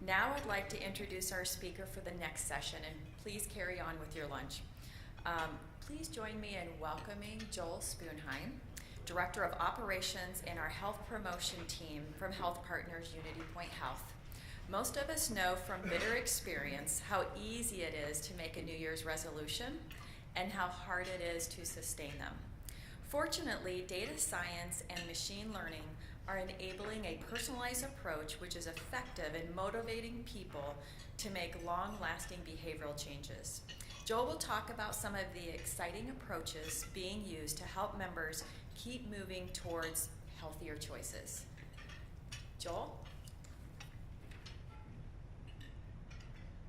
Now I'd like to introduce our speaker for the next session, and please carry on with your lunch. Please join me in welcoming Joel Spoonheim, Director of Operations in our Health Promotion Team from HealthPartners Unity Point Health. Most of us know from bitter experience how easy it is to make a New Year's resolution and how hard it is to sustain them. Fortunately, data science and machine learning are enabling a personalized approach which is effective in motivating people to make long-lasting behavioral changes. Joel will talk about some of the exciting approaches being used to help members keep moving towards healthier choices. Joel?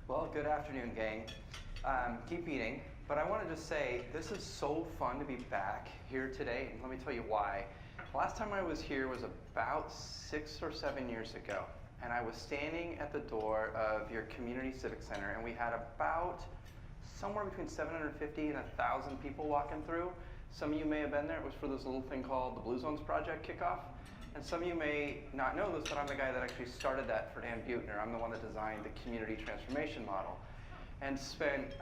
Well, good afternoon, gang. Keep eating, but I want to just say this is so fun to be back here today, and let me tell you why. Last time I was here was about 6 or 7 years ago, and I was standing at the door of your community civic center, and we had about somewhere between 750 and 1,000 people walking through. Some of you may have been there. It was for this little thing called the Blue Zones Project kickoff. And some of you may not know this, but I'm the guy that actually started that for Dan Buettner. I'm the one that designed the community transformation model and spent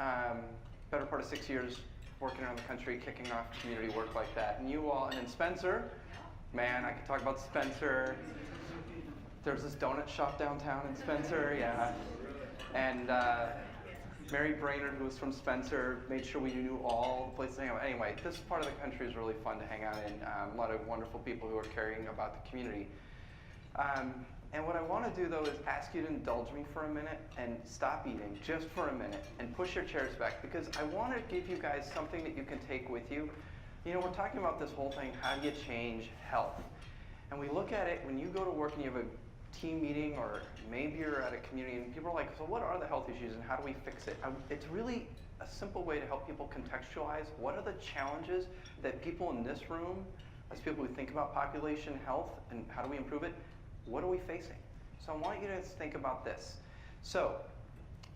better part of 6 years working around the country, kicking off community work like that. And you all, and then Spencer, man, I could talk about Spencer. There's this donut shop downtown in Spencer, yeah. And Mary Brainerd, who was from Spencer, made sure we knew all the places to hang out. Anyway, this part of the country is really fun to hang out in. A lot of wonderful people who are caring about the community. And what I want to do, though, is ask you to indulge me for a minute and stop eating just for a minute and push your chairs back, because I want to give you guys something that you can take with you. You know, we're talking about this whole thing, how do you change health? And we look at it when you go to work and you have a team meeting, or maybe you're at a community and people are like, so what are the health issues and how do we fix it? It's really a simple way to help people contextualize what are the challenges that people in this room, as people who think about population health and how do we improve it, what are we facing? So I want you to think about this. So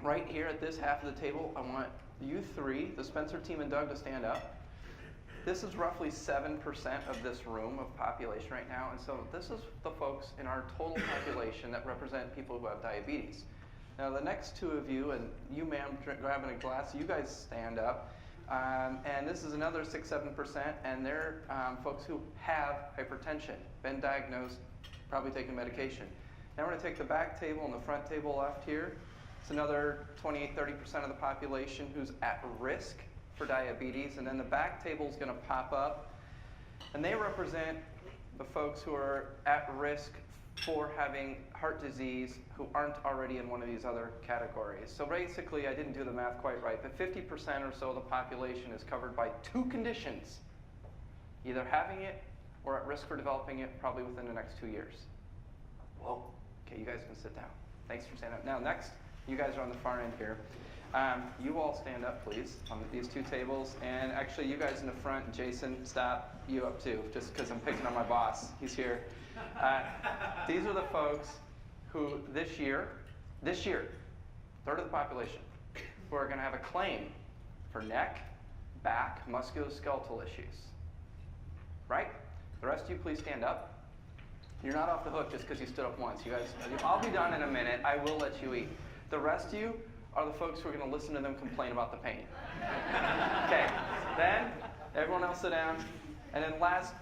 right here at this half of the table, I want you three, the Spencer team and Doug, to stand up. This is roughly 7% of this room of population right now, and so this is the folks in our total population that represent people who have diabetes. Now the next two of you, and you ma'am grabbing a glass, you guys stand up, and this is another 6-7%, and they're folks who have hypertension, been diagnosed, probably taking medication. Now we're going to take the back table and the front table left here. It's another 28-30% of the population who's at risk for diabetes, and then the back table is going to pop up, and they represent the folks who are at risk for having heart disease who aren't already in one of these other categories. So basically, I didn't do the math quite right, but 50% or so of the population is covered by two conditions, either having it or at risk for developing it probably within the next 2 years. Whoa, okay, you guys can sit down. Thanks for standing up. Now next, you guys are on the far end here. You all stand up, please, on these two tables. And actually, you guys in the front, Jason, stop, you up too, just because I'm picking on my boss. He's here. These are the folks who this year, third of the population, who are going to have a claim for neck, back, musculoskeletal issues. Right? The rest of you, please stand up. You're not off the hook just because you stood up once. You guys, I'll be done in a minute. I will let you eat. The rest of you are the folks who are going to listen to them complain about the pain. Okay, then everyone else sit down. And then last,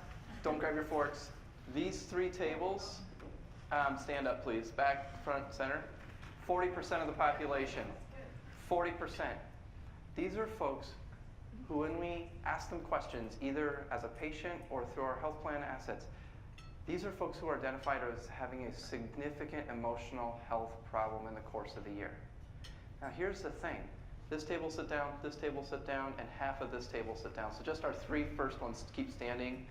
don't grab your forks. These three tables, stand up please, back, front, center. 40% of the population, 40%. These are folks who, when we ask them questions, either as a patient or through our health plan assets, these are folks who are identified as having a significant emotional health problem in the course of the year. Now here's the thing. This table sit down, and half of this table sit down. So just our three first ones keep standing.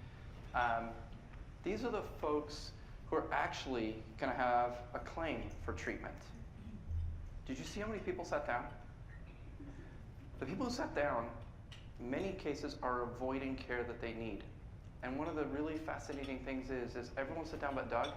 These are the folks who are actually going to have a claim for treatment. Did you see how many people sat down? The people who sat down, in many cases, are avoiding care that they need. And one of the really fascinating things is everyone sit down but Doug.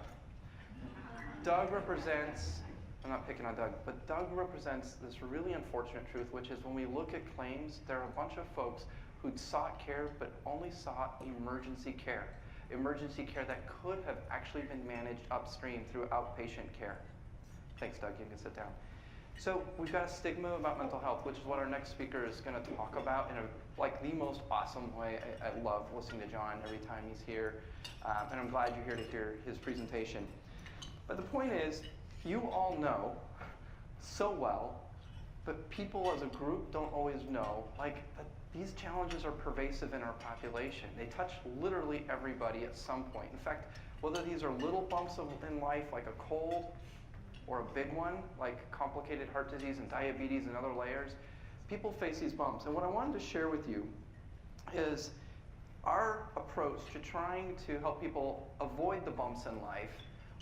Doug represents, I'm not picking on Doug, but Doug represents this really unfortunate truth, which is when we look at claims, there are a bunch of folks who'd sought care but only sought emergency care. Emergency care that could have actually been managed upstream through outpatient care. Thanks, Doug. You can sit down. So we've got a stigma about mental health, which is what our next speaker is going to talk about in the most awesome way. I love listening to John every time he's here, and I'm glad you're here to hear his presentation. But the point is, you all know so well, but people as a group don't always know, that these challenges are pervasive in our population. They touch literally everybody at some point. In fact, whether these are little bumps in life, like a cold, or a big one, like complicated heart disease and diabetes and other layers, people face these bumps. And what I wanted to share with you is our approach to trying to help people avoid the bumps in life,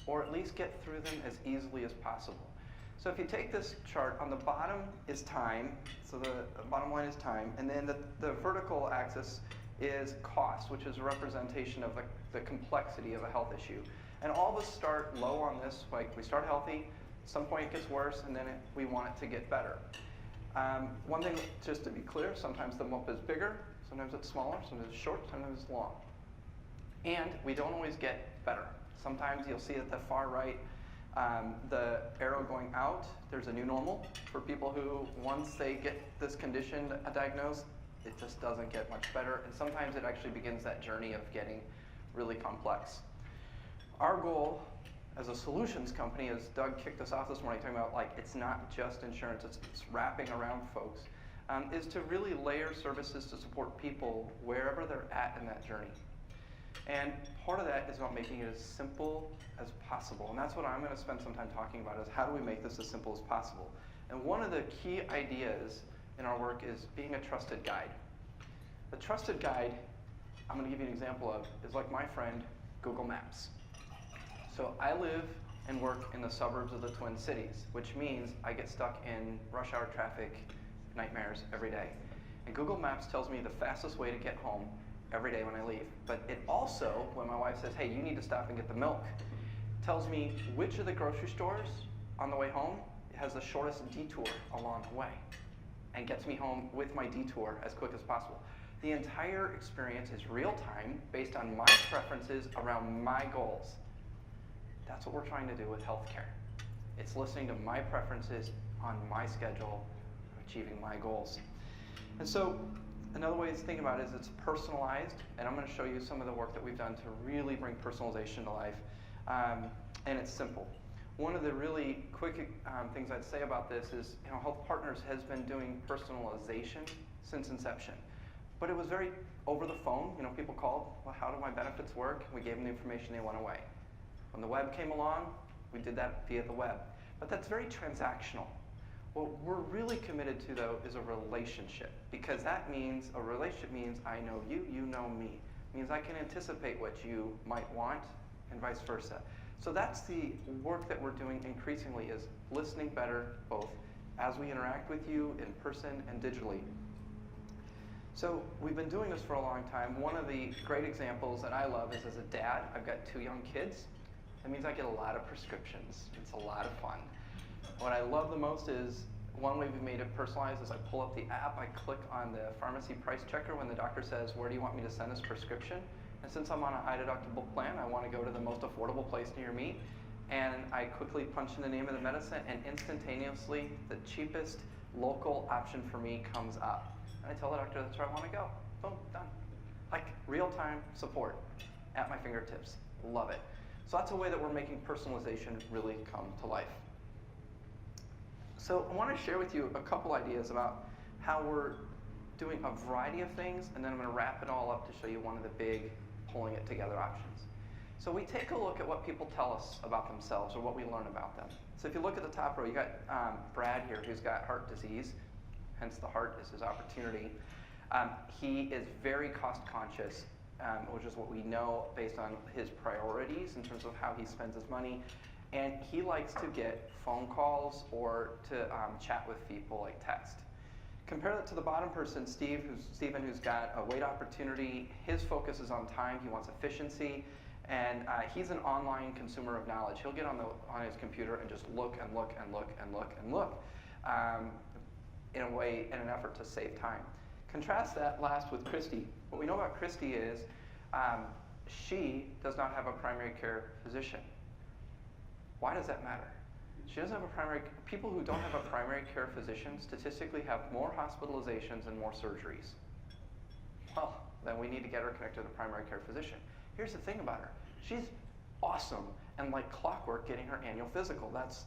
or at least get through them as easily as possible. So if you take this chart, on the bottom is time, so the bottom line is time, and then the vertical axis is cost, which is a representation of the complexity of a health issue. And all of us start low on this, like we start healthy, at some point it gets worse, and then we want it to get better. One thing, just to be clear, sometimes the bump is bigger, sometimes it's smaller, sometimes it's short, sometimes it's long. And we don't always get better. Sometimes you'll see at the far right, the arrow going out, there's a new normal for people who, once they get this condition diagnosed, it just doesn't get much better. And sometimes it actually begins that journey of getting really complex. Our goal as a solutions company, as Doug kicked us off this morning talking about it's not just insurance, it's wrapping around folks, is to really layer services to support people wherever they're at in that journey. And part of that is about making it as simple as possible. And that's what I'm going to spend some time talking about, is how do we make this as simple as possible. And one of the key ideas in our work is being a trusted guide. The trusted guide, I'm going to give you an example of, is like my friend Google Maps. So I live and work in the suburbs of the Twin Cities, which means I get stuck in rush hour traffic nightmares every day. And Google Maps tells me the fastest way to get home every day when I leave. But it also, when my wife says, hey, you need to stop and get the milk, tells me which of the grocery stores on the way home has the shortest detour along the way, and gets me home with my detour as quick as possible. The entire experience is real time, based on my preferences around my goals. That's what we're trying to do with healthcare. It's listening to my preferences on my schedule, achieving my goals. And so another way to think about it is it's personalized, and I'm going to show you some of the work that we've done to really bring personalization to life. And it's simple. One of the really quick things I'd say about this is, HealthPartners has been doing personalization since inception. But it was very over the phone. People called, well, how do my benefits work? We gave them the information, they went away. When the web came along, we did that via the web. But that's very transactional. What we're really committed to, though, is a relationship, because that means, a relationship means I know you, you know me. It means I can anticipate what you might want, and vice versa. So that's the work that we're doing increasingly, is listening better, both as we interact with you in person and digitally. So we've been doing this for a long time. One of the great examples that I love is, as a dad, I've got 2 young kids. That means I get a lot of prescriptions. It's a lot of fun. What I love the most is, one way we've made it personalized is I pull up the app, I click on the pharmacy price checker when the doctor says, where do you want me to send this prescription? And since I'm on a high deductible plan, I want to go to the most affordable place near me. And I quickly punch in the name of the medicine, and instantaneously, the cheapest local option for me comes up. And I tell the doctor that's where I want to go. Boom, done. Like real-time support at my fingertips. Love it. So that's a way that we're making personalization really come to life. So I want to share with you a couple ideas about how we're doing a variety of things, and then I'm going to wrap it all up to show you one of the big pulling it together options. So we take a look at what people tell us about themselves, or what we learn about them. So if you look at the top row, you got Brad here, who's got heart disease, hence the heart is his opportunity. He is very cost conscious, which is what we know based on his priorities in terms of how he spends his money. And he likes to get phone calls or to chat with people, like text. Compare that to the bottom person, Stephen, who's got a weight opportunity. His focus is on time. He wants efficiency. And he's an online consumer of knowledge. He'll get on his computer and just look and look and look and look and look in an effort to save time. Contrast that last with Christy. What we know about Christy is she does not have a primary care physician. Why does that matter? She doesn't have a primary, people who don't have a primary care physician statistically have more hospitalizations and more surgeries. Well, then we need to get her connected to a primary care physician. Here's the thing about her. She's awesome and like clockwork getting her annual physical. That's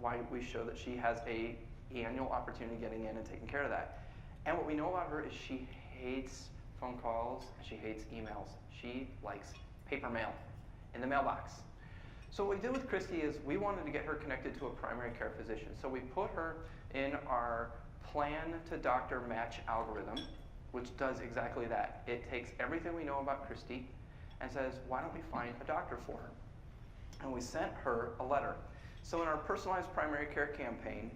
why we show that she has a annual opportunity getting in and taking care of that. And what we know about her is she hates phone calls and she hates emails. She likes paper mail in the mailbox. So what we did with Christy is we wanted to get her connected to a primary care physician. So we put her in our plan to doctor match algorithm, which does exactly that. It takes everything we know about Christy and says, why don't we find a doctor for her? And we sent her a letter. So in our personalized primary care campaign,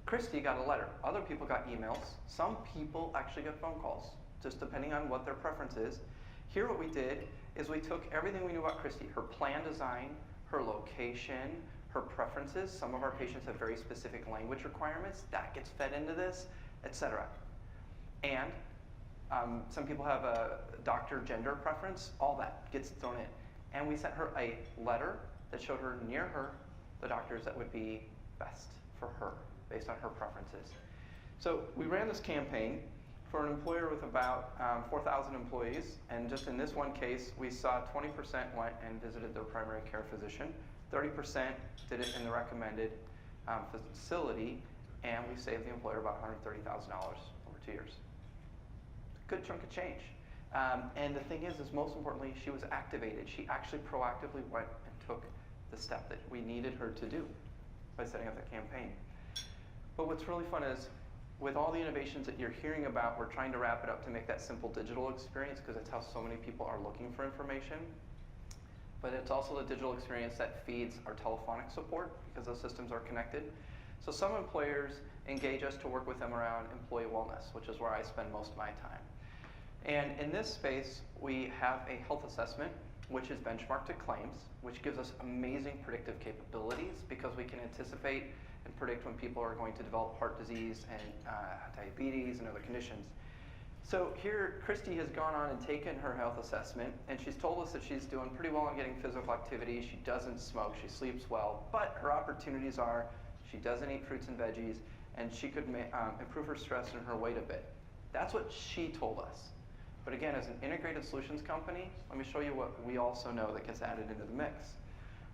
Christy got a letter. Other people got emails. Some people actually got phone calls, just depending on what their preference is. Here what we did is we took everything we knew about Christy, her plan design, her location, her preferences. Some of our patients have very specific language requirements. That gets fed into this, etc. And some people have a doctor gender preference. All that gets thrown in. And we sent her a letter that showed her near her the doctors that would be best for her based on her preferences. So we ran this campaign for an employer with about 4,000 employees, and just in this one case, we saw 20% went and visited their primary care physician, 30% did it in the recommended facility, and we saved the employer about $130,000 over 2 years. Good chunk of change. And the thing is most importantly, she was activated. She actually proactively went and took the step that we needed her to do by setting up the campaign. But what's really fun is, with all the innovations that you're hearing about, we're trying to wrap it up to make that simple digital experience because it's how so many people are looking for information. But it's also the digital experience that feeds our telephonic support because those systems are connected. So some employers engage us to work with them around employee wellness, which is where I spend most of my time. And in this space, we have a health assessment, which is benchmarked to claims, which gives us amazing predictive capabilities because we can anticipate and predict when people are going to develop heart disease and diabetes and other conditions. So here, Christy has gone on and taken her health assessment, and she's told us that she's doing pretty well on getting physical activity. She doesn't smoke, she sleeps well, but her opportunities are she doesn't eat fruits and veggies, and she could improve her stress and her weight a bit. That's what she told us. But again, as an integrated solutions company, let me show you what we also know that gets added into the mix.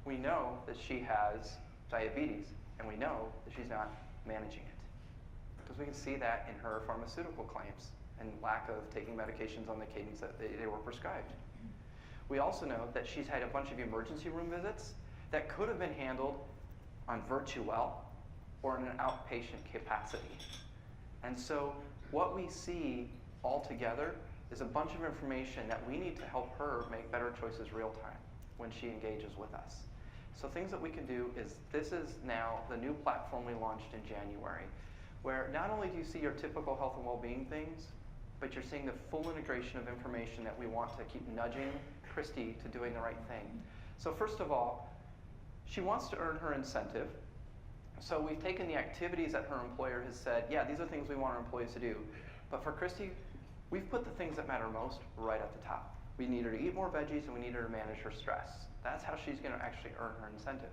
We know that she has diabetes, and we know that she's not managing it. Because we can see that in her pharmaceutical claims and lack of taking medications on the cadence that they were prescribed. We also know that she's had a bunch of emergency room visits that could have been handled on Virtuel or in an outpatient capacity. And so what we see all together is a bunch of information that we need to help her make better choices real time when she engages with us. So things that we can do is, this is now the new platform we launched in January, where not only do you see your typical health and well-being things, but you're seeing the full integration of information that we want to keep nudging Christy to doing the right thing. So first of all, she wants to earn her incentive. So we've taken the activities that her employer has said, yeah, these are things we want our employees to do. But for Christy, we've put the things that matter most right at the top. We need her to eat more veggies and we need her to manage her stress. That's how she's going to actually earn her incentive.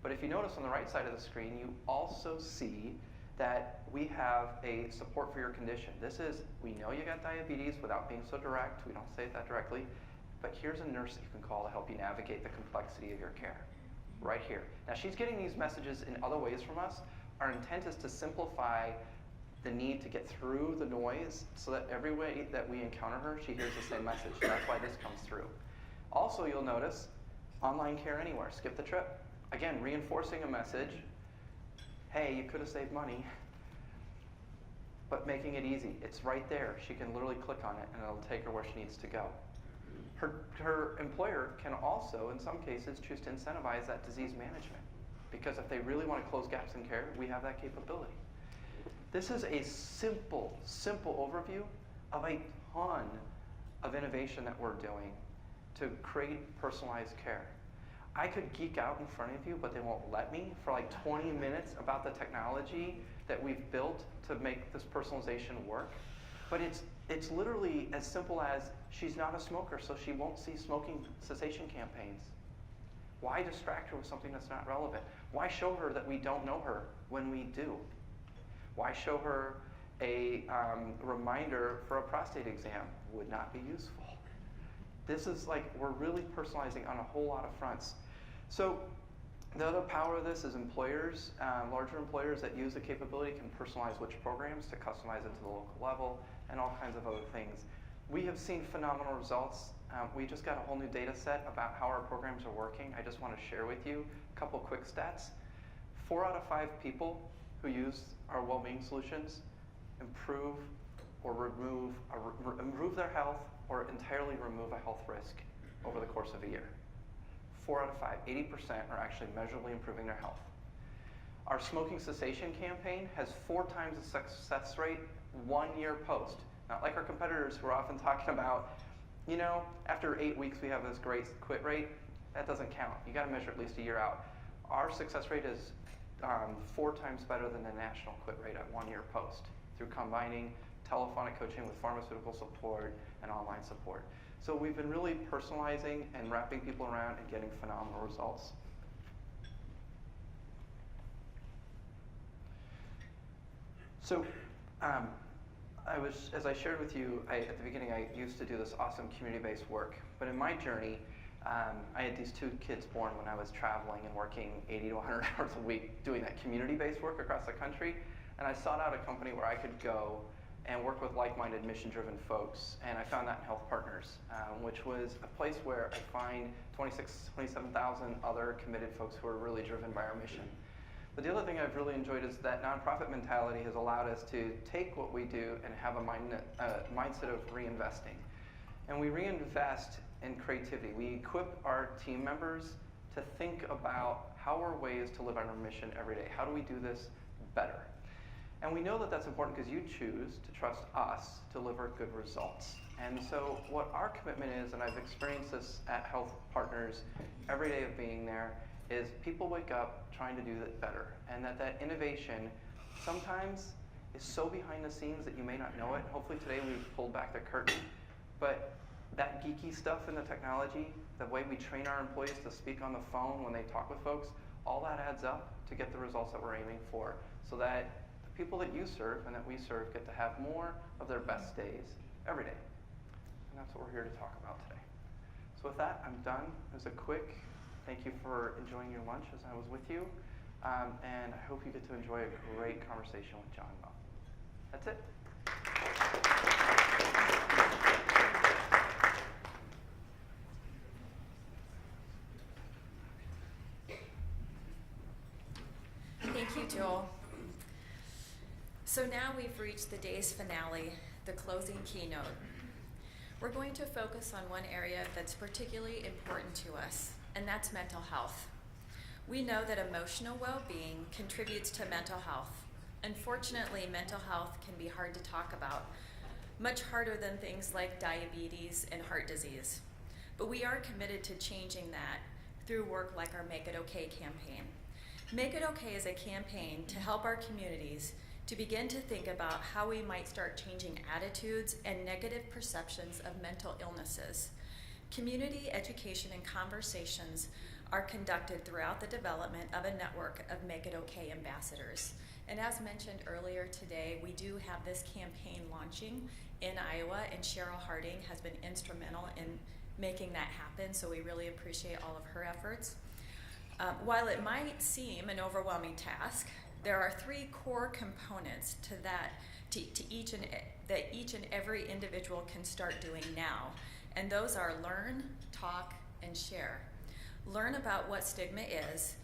But if you notice on the right side of the screen, you also see that we have a support for your condition. This is, we know you got diabetes without being so direct. We don't say it that directly. But here's a nurse that you can call to help you navigate the complexity of your care. Right here. Now she's getting these messages in other ways from us. Our intent is to simplify the need to get through the noise so that every way that we encounter her, she hears the same message. That's why this comes through. Also, you'll notice online care anywhere, skip the trip. Again, reinforcing a message. Hey, you could have saved money, but making it easy. It's right there. She can literally click on it and it'll take her where she needs to go. Her employer can also, in some cases, choose to incentivize that disease management, because if they really want to close gaps in care, we have that capability. This is a simple overview of a ton of innovation that we're doing to create personalized care. I could geek out in front of you, but they won't let me, for like 20 minutes about the technology that we've built to make this personalization work. But it's literally as simple as, she's not a smoker, so she won't see smoking cessation campaigns. Why distract her with something that's not relevant? Why show her that we don't know her when we do? Why show her a reminder for a prostate exam? Would not be useful. This is like, we're really personalizing on a whole lot of fronts. So the other power of this is employers, larger employers that use the capability can personalize which programs to customize it to the local level and all kinds of other things. We have seen phenomenal results. We just got a whole new data set about how our programs are working. I just want to share with you a couple quick stats. 4 out of 5 people who use our well-being solutions improve or improve their health or entirely remove a health risk over the course of a year. 4 out of 5, 80% are actually measurably improving their health. Our smoking cessation campaign has 4 times the success rate 1 year post. Not like our competitors who are often talking about, you know, after 8 weeks we have this great quit rate. That doesn't count. You got to measure at least a year out. Our success rate is 4 times better than the national quit rate at 1 year post through combining telephonic coaching with pharmaceutical support and online support. So we've been really personalizing and wrapping people around and getting phenomenal results. So as I shared with you at the beginning, I used to do this awesome community-based work. But in my journey, I had these 2 kids born when I was traveling and working 80 to 100 hours a week doing that community-based work across the country. And I sought out a company where I could go and work with like-minded, mission-driven folks. And I found that in HealthPartners, which was a place where I find 27,000 other committed folks who are really driven by our mission. But the other thing I've really enjoyed is that nonprofit mentality has allowed us to take what we do and have a mindset of reinvesting. And we reinvest in creativity. We equip our team members to think about how are ways to live on our mission every day. How do we do this better? And we know that that's important because you choose to trust us to deliver good results. And so what our commitment is, and I've experienced this at HealthPartners every day of being there, is people wake up trying to do it better. And that innovation sometimes is so behind the scenes that you may not know it. Hopefully today we've pulled back the curtain. But that geeky stuff in the technology, the way we train our employees to speak on the phone when they talk with folks, all that adds up to get the results that we're aiming for, so that the people that you serve and that we serve get to have more of their best days every day. And that's what we're here to talk about today. So with that, I'm done. It was a quick thank you for enjoying your lunch as I was with you. And I hope you get to enjoy a great conversation with John Mo. That's it. Thank you, Joel. So now we've reached the day's finale, the closing keynote. We're going to focus on one area that's particularly important to us, and that's mental health. We know that emotional well-being contributes to mental health. Unfortunately, mental health can be hard to talk about, much harder than things like diabetes and heart disease. But we are committed to changing that through work like our Make It Okay campaign. Make It Okay is a campaign to help our communities to begin to think about how we might start changing attitudes and negative perceptions of mental illnesses. Community education and conversations are conducted throughout the development of a network of Make It Okay ambassadors. And as mentioned earlier today, we do have this campaign launching in Iowa, and Cheryl Harding has been instrumental in making that happen, so we really appreciate all of her efforts. While it might seem an overwhelming task, there are 3 core components to that, that each and every individual can start doing now. And those are learn, talk, and share. Learn about what stigma is,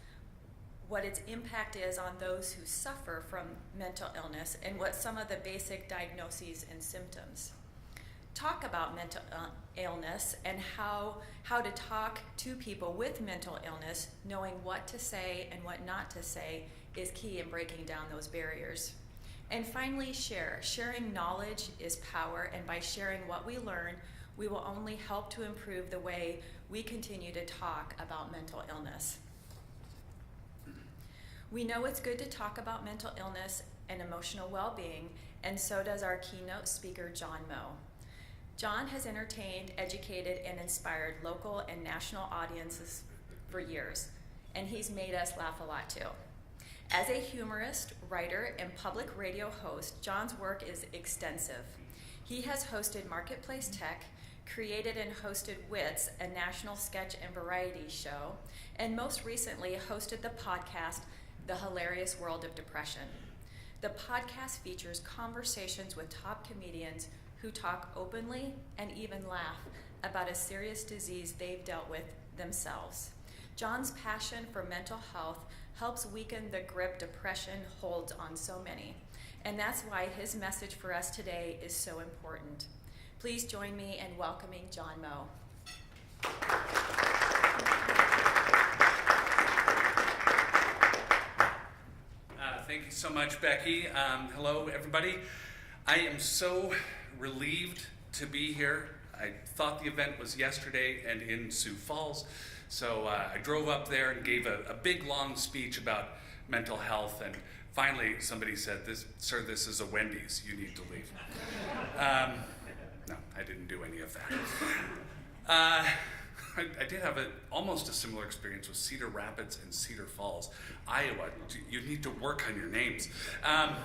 what its impact is on those who suffer from mental illness, and what some of the basic diagnoses and symptoms. Talk about mental illness and how to talk to people with mental illness, knowing what to say and what not to say is key in breaking down those barriers. And finally, share. Sharing knowledge is power, and by sharing what we learn, we will only help to improve the way we continue to talk about mental illness. We know it's good to talk about mental illness and emotional well-being, and so does our keynote speaker, John Mo. John has entertained, educated, and inspired local and national audiences for years. and he's made us laugh a lot too. As a humorist, writer, and public radio host, John's work is extensive. He has hosted Marketplace Tech, created and hosted Wits, a national sketch and variety show, and most recently hosted the podcast, The Hilarious World of Depression. The podcast features conversations with top comedians who talk openly and even laugh about a serious disease they've dealt with themselves. John's passion for mental health helps weaken the grip depression holds on so many, and that's why his message for us today is so important. Please join me in welcoming John Moe. Thank you so much, Becky. Hello, everybody. I am so relieved to be here. I thought the event was yesterday and in Sioux Falls, so I drove up there and gave a big, long speech about mental health, and finally somebody said, "Sir, this is a Wendy's. You need to leave." No, I didn't do any of that. I did have almost a similar experience with Cedar Rapids and Cedar Falls, Iowa. You need to work on your names. I'm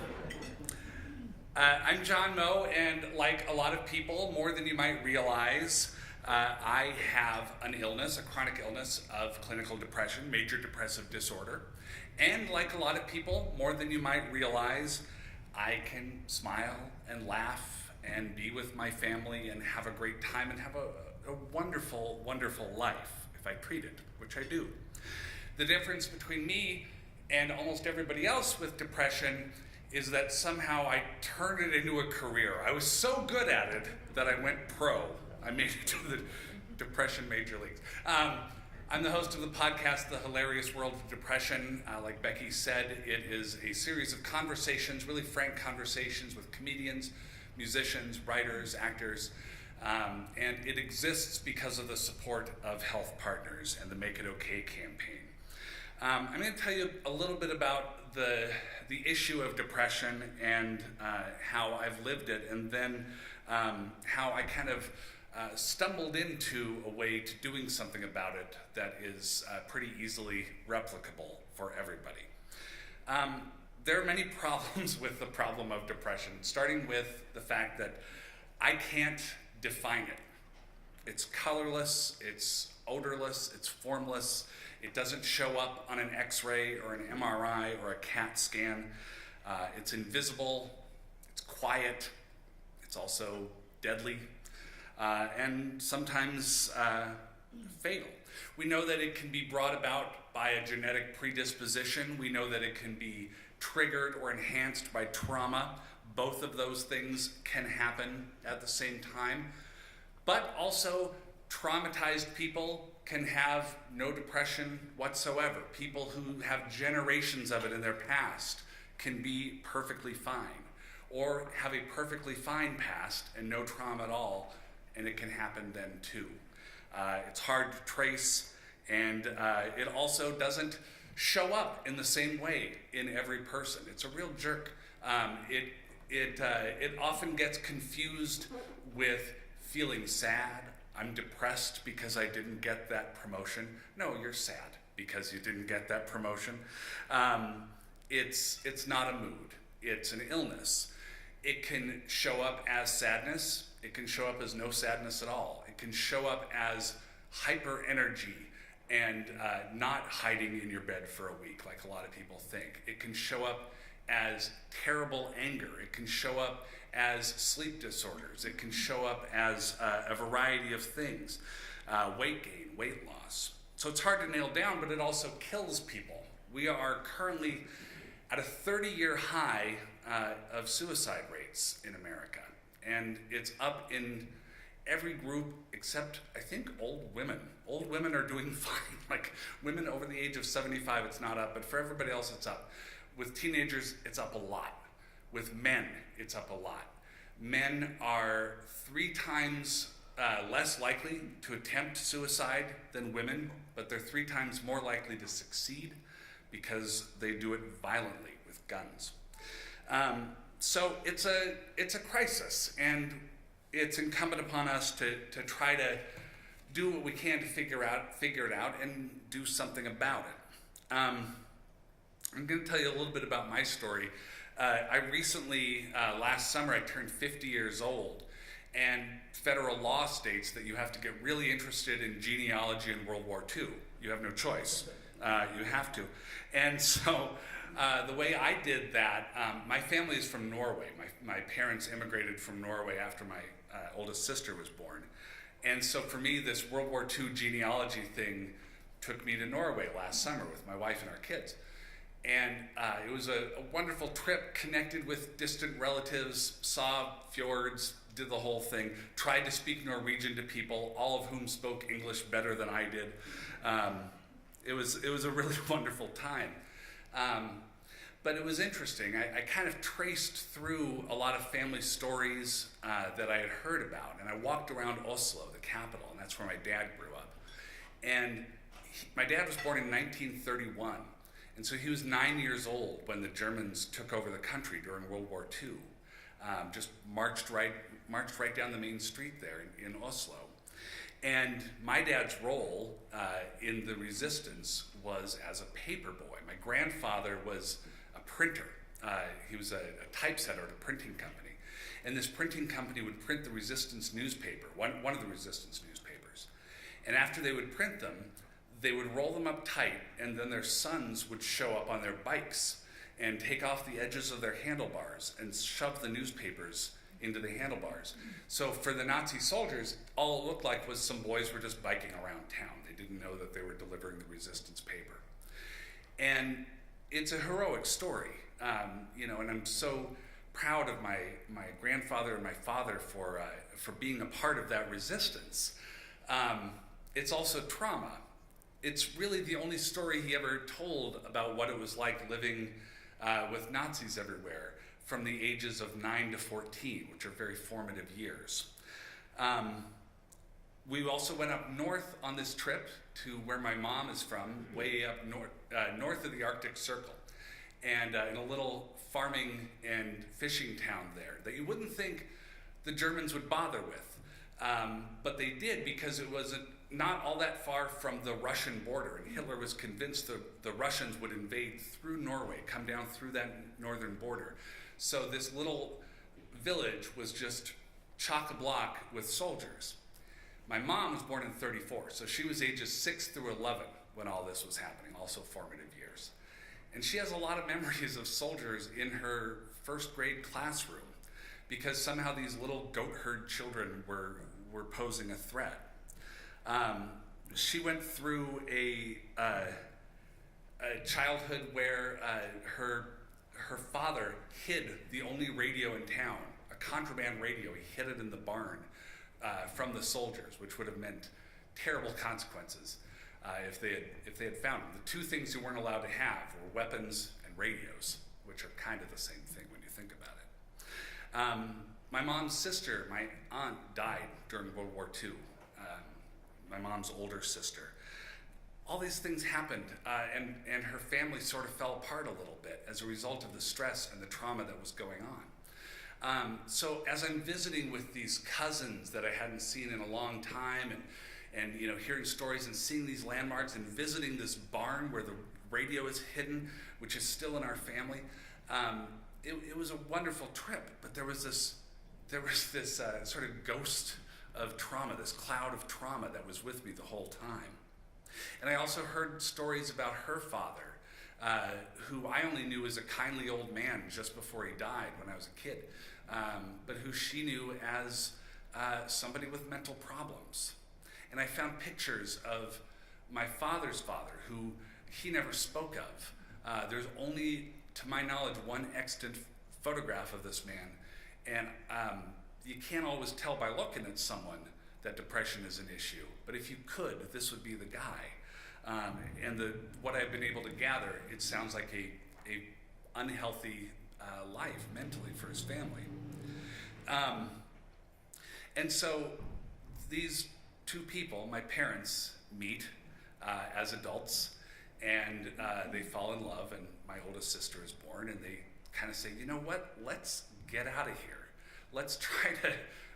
John Moe, and like a lot of people, more than you might realize, I have an illness, a chronic illness of clinical depression, major depressive disorder. And like a lot of people, more than you might realize, I can smile and laugh and be with my family and have a great time and have a wonderful, wonderful life if I treat it, which I do. The difference between me and almost everybody else with depression is that somehow I turned it into a career. I was so good at it that I went pro. I made it to the depression major leagues. I'm the host of the podcast, The Hilarious World of Depression. Like Becky said, it is a series of conversations, really frank conversations with comedians, musicians, writers, actors, and it exists because of the support of HealthPartners and the Make It Okay campaign. I'm going to tell you a little bit about the issue of depression and how I've lived it, and then how I kind of stumbled into a way to doing something about it that is pretty easily replicable for everybody. There are many problems with the problem of depression, starting with the fact that I can't define it. It's colorless, it's odorless, it's formless. It doesn't show up on an X-ray or an MRI or a CAT scan. It's invisible, it's quiet, it's also deadly, and sometimes fatal. We know that it can be brought about by a genetic predisposition. We know that it can be triggered or enhanced by trauma. Both of those things can happen at the same time. But also, traumatized people can have no depression whatsoever. People who have generations of it in their past can be perfectly fine, or have a perfectly fine past and no trauma at all, and it can happen then too. It's hard to trace, and it also doesn't show up in the same way in every person. It's a real jerk. It often gets confused with feeling sad. I'm depressed because I didn't get that promotion. No, you're sad because you didn't get that promotion. It's not a mood. It's an illness. It can show up as sadness. It can show up as no sadness at all. It can show up as hyper energy and not hiding in your bed for a week like a lot of people think. It can show up as terrible anger. It can show up as sleep disorders. It can show up as a variety of things, weight gain, weight loss. So it's hard to nail down, but it also kills people. We are currently at a 30-year high of suicide rates in America, and it's up in every group except, I think, old women. Old women are doing fine. Like women over the age of 75, it's not up, but for everybody else, it's up. With teenagers, it's up a lot. With men, it's up a lot. Men are 3 times less likely to attempt suicide than women, but they're 3 times more likely to succeed because they do it violently with guns. So it's a crisis, and it's incumbent upon us to try to do what we can to figure it out and do something about it. I'm going to tell you a little bit about my story. I recently, last summer, I turned 50 years old, and federal law states that you have to get really interested in genealogy in World War II. You have no choice. You have to. And so the way I did that, my family is from Norway. My parents immigrated from Norway after my oldest sister was born. And so for me, this World War II genealogy thing took me to Norway last summer with my wife and our kids. And it was a wonderful trip, connected with distant relatives, saw fjords, did the whole thing, tried to speak Norwegian to people, all of whom spoke English better than I did. It was a really wonderful time. But it was interesting. I kind of traced through a lot of family stories that I had heard about. And I walked around Oslo, the capital, and that's where my dad grew up. And my dad was born in 1931. And so he was 9 years old when the Germans took over the country during World War II. Just marched right down the main street there in Oslo. And my dad's role in the resistance was as a paper boy. My grandfather was a printer. He was a typesetter at a printing company. And this printing company would print the resistance newspaper, one of the resistance newspapers. And after they would print them, they would roll them up tight, and then their sons would show up on their bikes and take off the edges of their handlebars and shove the newspapers into the handlebars. So for the Nazi soldiers, all it looked like was some boys were just biking around town. They didn't know that they were delivering the resistance paper. And it's a heroic story, and I'm so proud of my grandfather and my father for being a part of that resistance. It's also trauma. It's really the only story he ever told about what it was like living with Nazis everywhere from the ages of 9 to 14, which are very formative years. We also went up north on this trip to where my mom is from, way up north of the Arctic Circle, and in a little farming and fishing town there that you wouldn't think the Germans would bother with. But they did, because it was not all that far from the Russian border, and Hitler was convinced the Russians would invade through Norway, come down through that northern border. So this little village was just chock-a-block with soldiers. My mom was born in 34, so she was ages 6 through 11 when all this was happening, also formative years. And she has a lot of memories of soldiers in her first grade classroom, because somehow these little goat herd children were posing a threat. She went through a childhood where her father hid the only radio in town, a contraband radio. He hid it in the barn from the soldiers, which would have meant terrible consequences if they had found them. The two things you weren't allowed to have were weapons and radios, which are kind of the same thing when you think about it. My mom's sister, my aunt, died during World War II. My mom's older sister. All these things happened, and her family sort of fell apart a little bit as a result of the stress and the trauma that was going on. So as I'm visiting with these cousins that I hadn't seen in a long time, and hearing stories and seeing these landmarks and visiting this barn where the radio is hidden, which is still in our family, it was a wonderful trip. But there was this sort of ghost of trauma, this cloud of trauma that was with me the whole time. And I also heard stories about her father, who I only knew as a kindly old man just before he died when I was a kid, but who she knew as somebody with mental problems. And I found pictures of my father's father, who he never spoke of. There's only, to my knowledge, one extant photograph of this man, and you can't always tell by looking at someone that depression is an issue, but if you could, this would be the guy. What I've been able to gather, it sounds like a unhealthy life mentally for his family. And so these two people, my parents, meet as adults, and they fall in love, and my oldest sister is born, and they kind of say, you know what, let's get out of here. Let's try to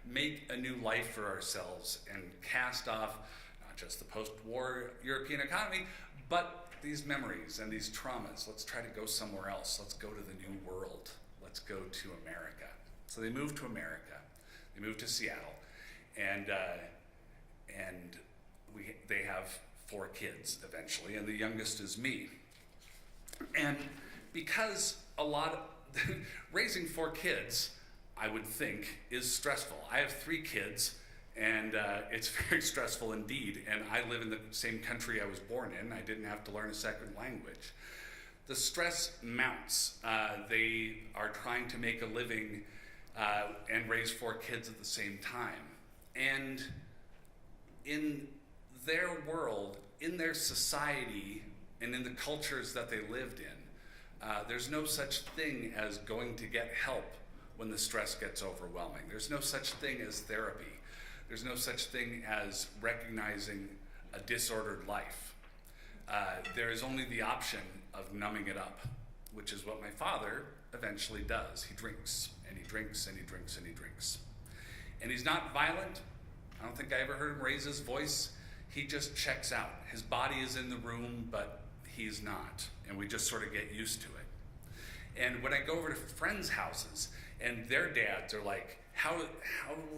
make a new life for ourselves and cast off not just the post-war European economy, but these memories and these traumas, let's try to go somewhere else. Let's go to the new world. Let's go to America. So they moved to America. They moved to Seattle, and they have 4 kids eventually, and the youngest is me. And because raising 4 kids, I would think, is stressful. I have 3 kids, and it's very stressful indeed. And I live in the same country I was born in. I didn't have to learn a second language. The stress mounts. They are trying to make a living and raise 4 kids at the same time. And in their world, in their society, and in the cultures that they lived in, there's no such thing as going to get help when the stress gets overwhelming. There's no such thing as therapy. There's no such thing as recognizing a disordered life. There is only the option of numbing it up, which is what my father eventually does. He drinks, and he drinks, and he drinks, and he drinks. And he's not violent. I don't think I ever heard him raise his voice. He just checks out. His body is in the room, but he's not. And we just sort of get used to it. And when I go over to friends' houses, and their dads are like, how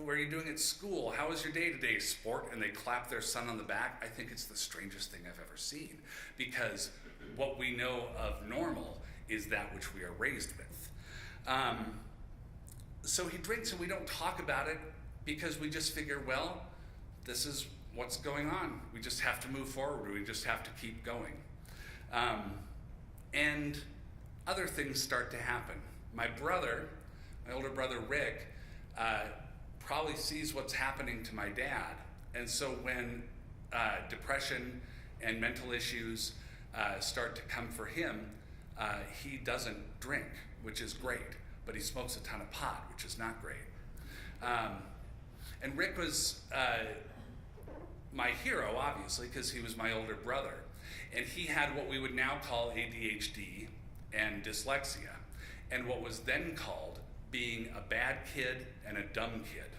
are you doing at school? How was your day-to-day sport? And they clap their son on the back. I think it's the strangest thing I've ever seen, because what we know of normal is that which we are raised with. So he drinks, and we don't talk about it because we just figure, well, this is what's going on. We just have to move forward. We just have to keep going. And other things start to happen. My older brother Rick, probably sees what's happening to my dad. And so when depression and mental issues start to come for him, he doesn't drink, which is great, but he smokes a ton of pot, which is not great. And Rick was my hero, obviously, because he was my older brother. And he had what we would now call ADHD and dyslexia, and what was then called being a bad kid and a dumb kid.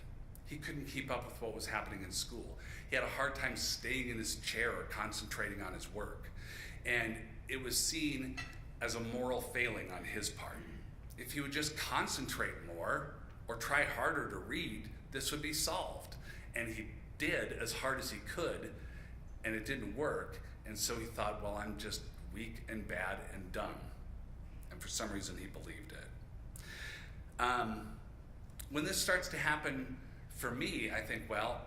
He couldn't keep up with what was happening in school. He had a hard time staying in his chair or concentrating on his work. And it was seen as a moral failing on his part. If he would just concentrate more or try harder to read, this would be solved. And he did as hard as he could, and it didn't work. And so he thought, well, I'm just weak and bad and dumb. And for some reason, he believed it. When this starts to happen for me, I think, well,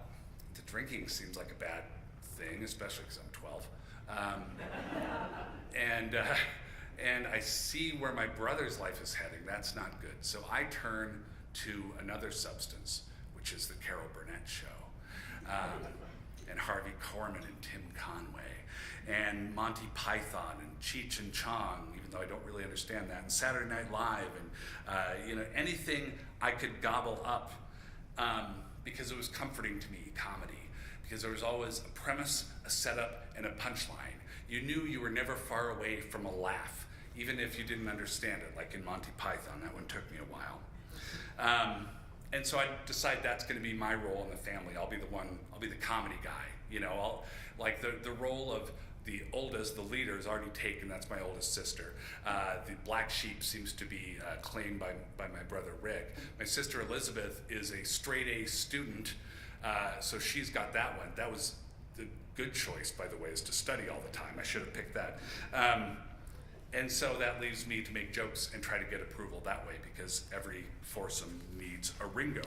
the drinking seems like a bad thing, especially because I'm 12. And I see where my brother's life is heading. That's not good. So I turn to another substance, which is the Carol Burnett Show. And Harvey Korman and Tim Conway, and Monty Python and Cheech and Chong, even though I don't really understand that, and Saturday Night Live, and anything I could gobble up, because it was comforting to me, comedy, because there was always a premise, a setup, and a punchline. You knew you were never far away from a laugh, even if you didn't understand it, like in Monty Python. That one took me a while. And so I decide that's going to be my role in the family. I'll be the comedy guy. I'll, like the role of the oldest, the leader is already taken. That's my oldest sister. The black sheep seems to be claimed by my brother Rick. My sister Elizabeth is a straight A student, so she's got that one. That was the good choice, by the way, is to study all the time. I should have picked that. And so that leaves me to make jokes and try to get approval that way, because every foursome needs a Ringo.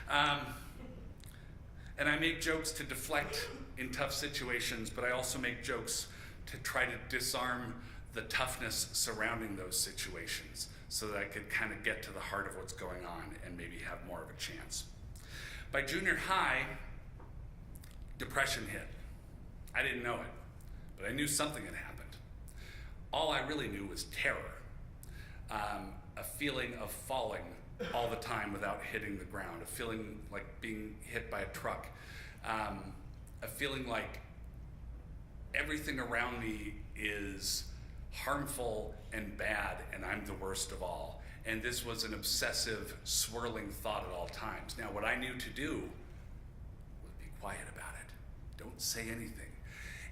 And I make jokes to deflect in tough situations, but I also make jokes to try to disarm the toughness surrounding those situations so that I could kind of get to the heart of what's going on and maybe have more of a chance. By junior high, depression hit. I didn't know it, but I knew something had happened. All I really knew was terror, a feeling of falling all the time without hitting the ground, a feeling like being hit by a truck, a feeling like everything around me is harmful and bad, and I'm the worst of all. And this was an obsessive, swirling thought at all times. Now, what I knew to do was be quiet about it. Don't say anything.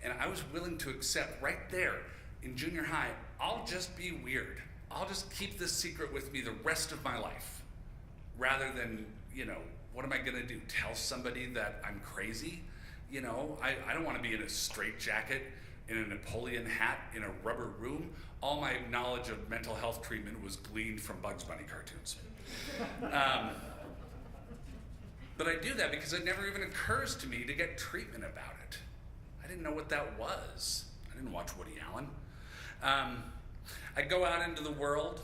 And I was willing to accept right there in junior high, I'll just be weird. I'll just keep this secret with me the rest of my life. Rather than, what am I gonna do? Tell somebody that I'm crazy? I don't wanna be in a straitjacket, in a Napoleon hat, in a rubber room. All my knowledge of mental health treatment was gleaned from Bugs Bunny cartoons. But I do that because it never even occurs to me to get treatment about it. I didn't know what that was. I didn't watch Woody Allen. I go out into the world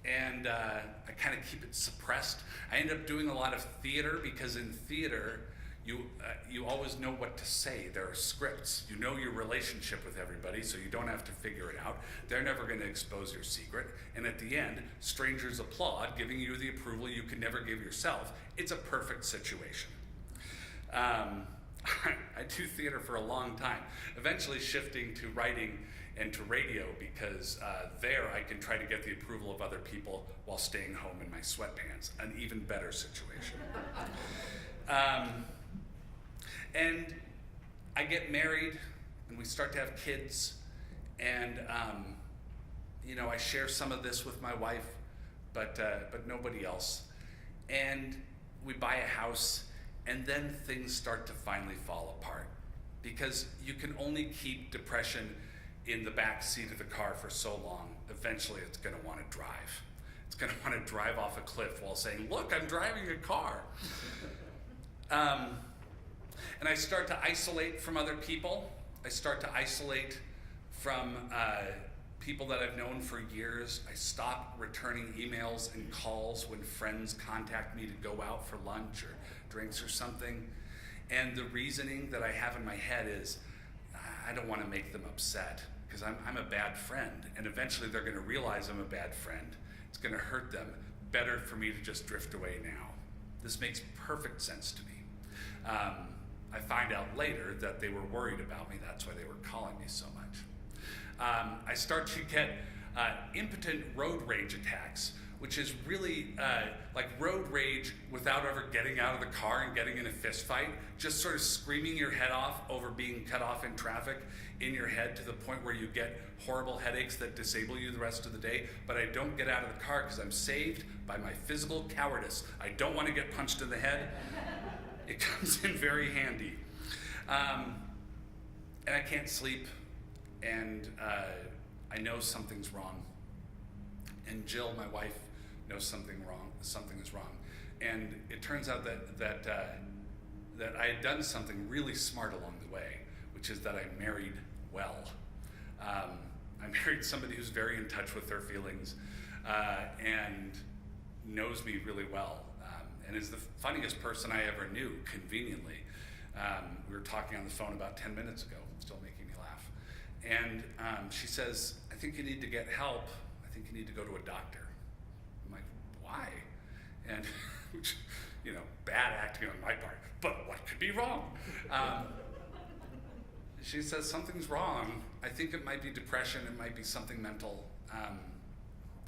and I kind of keep it suppressed. I end up doing a lot of theater because in theater, you always know what to say. There are scripts. You know your relationship with everybody, so you don't have to figure it out. They're never going to expose your secret. And at the end, strangers applaud, giving you the approval you can never give yourself. It's a perfect situation. I do theater for a long time, eventually shifting to writing and to radio because there I can try to get the approval of other people while staying home in my sweatpants, an even better situation. And I get married and we start to have kids and I share some of this with my wife, but nobody else. And we buy a house and then things start to finally fall apart because you can only keep depression in the back seat of the car for so long. Eventually it's going to want to drive. It's going to want to drive off a cliff while saying, look, I'm driving a car. And I start to isolate from other people. I start to isolate from people that I've known for years. I stop returning emails and calls when friends contact me to go out for lunch or drinks or something. And the reasoning that I have in my head is, I don't want to make them upset because I'm a bad friend. And eventually they're going to realize I'm a bad friend. It's going to hurt them. Better for me to just drift away now. This makes perfect sense to me. I find out later that they were worried about me. That's why they were calling me so much. I start to get impotent road rage attacks, which is really like road rage without ever getting out of the car and getting in a fist fight, just sort of screaming your head off over being cut off in traffic in your head to the point where you get horrible headaches that disable you the rest of the day. But I don't get out of the car because I'm saved by my physical cowardice. I don't want to get punched in the head. It comes in very handy. And I can't sleep, and I know something's wrong. And Jill, my wife, knows something is wrong. And it turns out that I had done something really smart along the way, which is that I married well. I married somebody who's very in touch with their feelings and knows me really well. And is the funniest person I ever knew, conveniently. We were talking on the phone about 10 minutes ago, still making me laugh. And she says, I think you need to get help. I think you need to go to a doctor. I'm like, why? And, bad acting on my part, but what could be wrong? She says, something's wrong. I think it might be depression, it might be something mental.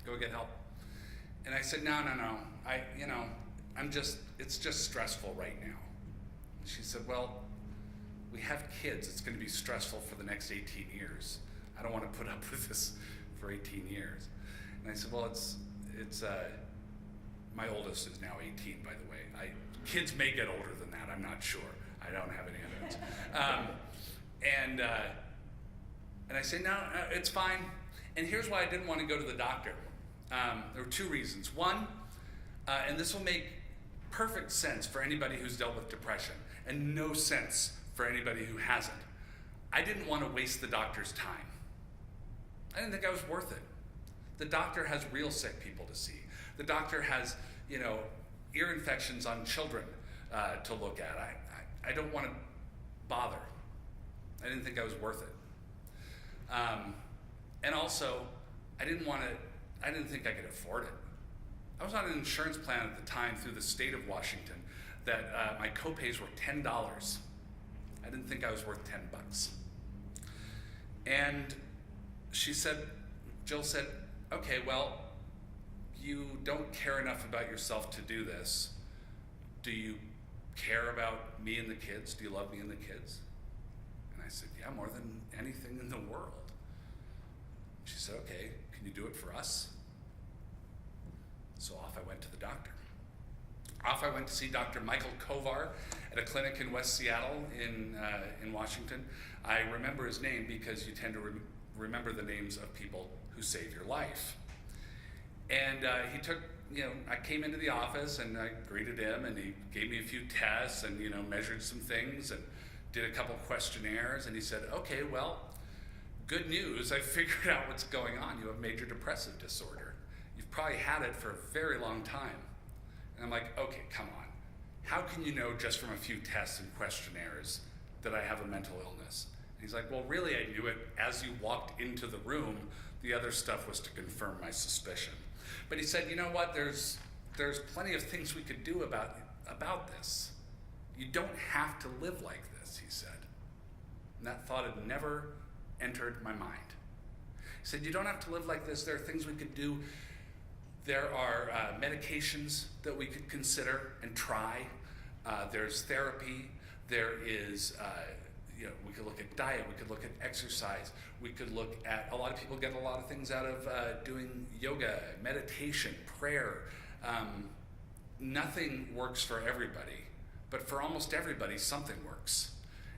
Go get help. And I said, no. It's just stressful right now. She said, well, we have kids. It's going to be stressful for the next 18 years. I don't want to put up with this for 18 years. And I said, well, it's my oldest is now 18, by the way. Kids may get older than that. I'm not sure. I don't have any evidence. And I say, no, it's fine. And here's why I didn't want to go to the doctor. There were two reasons. One, and this will make perfect sense for anybody who's dealt with depression, and no sense for anybody who hasn't. I didn't want to waste the doctor's time. I didn't think I was worth it. The doctor has real sick people to see. The doctor has, ear infections on children to look at. I don't want to bother. I didn't think I was worth it. And also, I didn't think I could afford it. I was on an insurance plan at the time through the state of Washington that my copays were $10. I didn't think I was worth $10. And Jill said, okay, well, you don't care enough about yourself to do this. Do you care about me and the kids? Do you love me and the kids? And I said, yeah, more than anything in the world. She said, okay, can you do it for us? So off I went to the doctor. Off I went to see Dr. Michael Kovar at a clinic in West Seattle in Washington. I remember his name because you tend to remember the names of people who save your life. And he took, I came into the office and I greeted him and he gave me a few tests and, measured some things and did a couple questionnaires, and he said, okay, well, good news, I figured out what's going on. You have major depressive disorder. You've probably had it for a very long time. And I'm like, okay, come on. How can you know just from a few tests and questionnaires that I have a mental illness? And he's like, well, really, I knew it as you walked into the room. The other stuff was to confirm my suspicion. But he said, you know what, there's plenty of things we could do about this. You don't have to live like this, he said. And that thought had never entered my mind. He said, you don't have to live like this. There are things we could do. There are medications that we could consider and try. There's therapy. There is, we could look at diet. We could look at exercise. We could look at, a lot of people get a lot of things out of doing yoga, meditation, prayer. Nothing works for everybody, but for almost everybody, something works.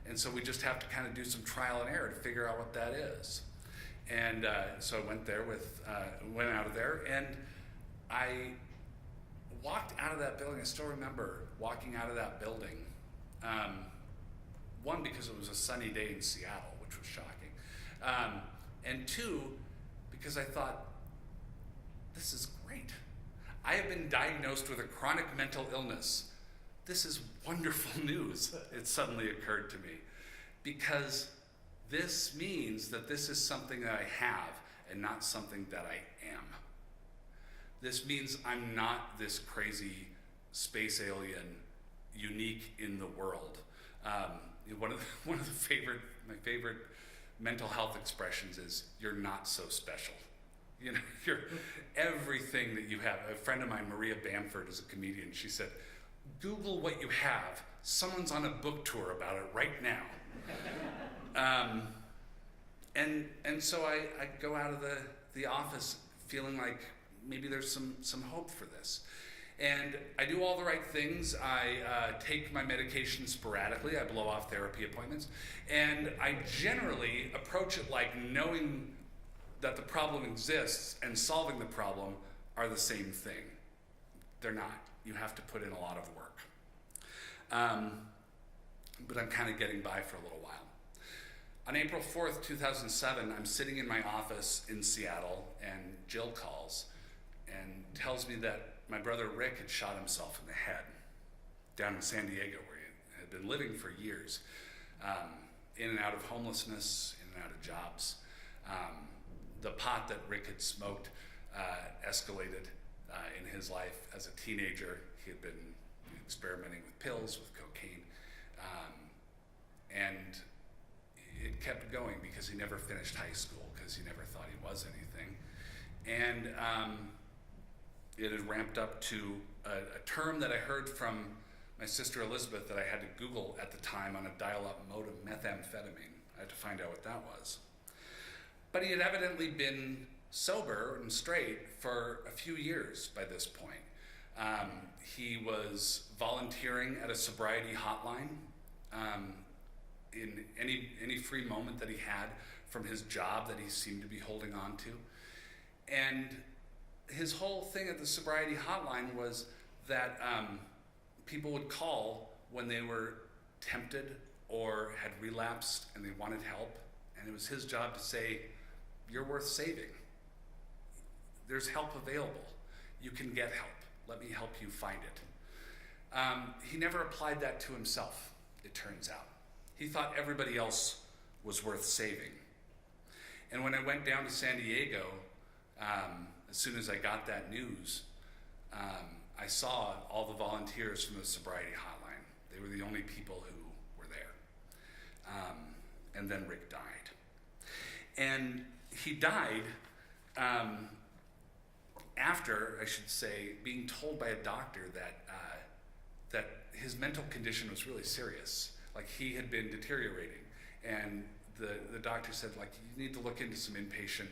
And so we just have to kind of do some trial and error to figure out what that is. And so I went out of there, and I walked out of that building. I still remember walking out of that building. One, because it was a sunny day in Seattle, which was shocking. And two, because I thought, this is great. I have been diagnosed with a chronic mental illness. This is wonderful news, it suddenly occurred to me. Because this means that this is something that I have and not something that I am. This means I'm not this crazy space alien, unique in the world. One of my favorite mental health expressions is, you're not so special. You're everything that you have. A friend of mine, Maria Bamford, is a comedian. She said, Google what you have. Someone's on a book tour about it right now. And so I go out of the office feeling like maybe there's some hope for this. And I do all the right things. I take my medication sporadically. I blow off therapy appointments. And I generally approach it like knowing that the problem exists and solving the problem are the same thing. They're not. You have to put in a lot of work. But I'm kind of getting by for a little while. On April 4th, 2007, I'm sitting in my office in Seattle, and Jill calls and tells me that my brother Rick had shot himself in the head down in San Diego, where he had been living for years, in and out of homelessness, in and out of jobs. The pot that Rick had smoked escalated in his life as a teenager. He had been experimenting with pills, with cocaine, and it kept going because he never finished high school, because he never thought he was anything. And it had ramped up to a term that I heard from my sister Elizabeth that I had to Google at the time on a dial-up modem, methamphetamine. I had to find out what that was. But he had evidently been sober and straight for a few years by this point. He was volunteering at a sobriety hotline in any free moment that he had from his job that he seemed to be holding on to. And his whole thing at the sobriety hotline was that people would call when they were tempted or had relapsed and they wanted help. And it was his job to say, you're worth saving. There's help available. You can get help. Let me help you find it. He never applied that to himself, it turns out. He thought everybody else was worth saving. And when I went down to San Diego, as soon as I got that news, I saw all the volunteers from the sobriety hotline. They were the only people who were there. And then Rick died. And he died after, I should say, being told by a doctor that his mental condition was really serious. Like, he had been deteriorating. And the doctor said, like, you need to look into some inpatient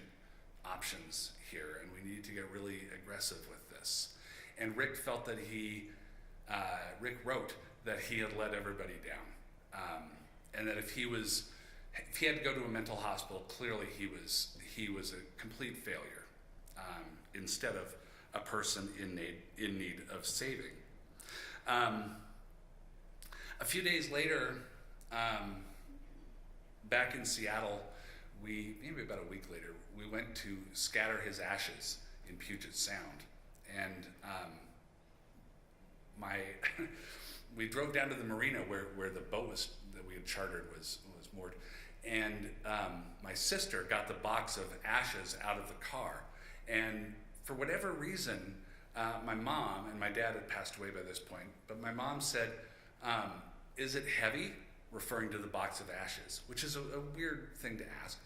options here, and we need to get really aggressive with this. And Rick felt that Rick wrote that he had let everybody down, and that if he had to go to a mental hospital, clearly he was a complete failure, instead of a person in need of saving. A few days later, back in Seattle, maybe about a week later, we went to scatter his ashes in Puget Sound, and we drove down to the marina where the boat that we had chartered was moored, and my sister got the box of ashes out of the car, and for whatever reason, my mom, and my dad had passed away by this point, but my mom said, "Is it heavy?" referring to the box of ashes, which is a weird thing to ask.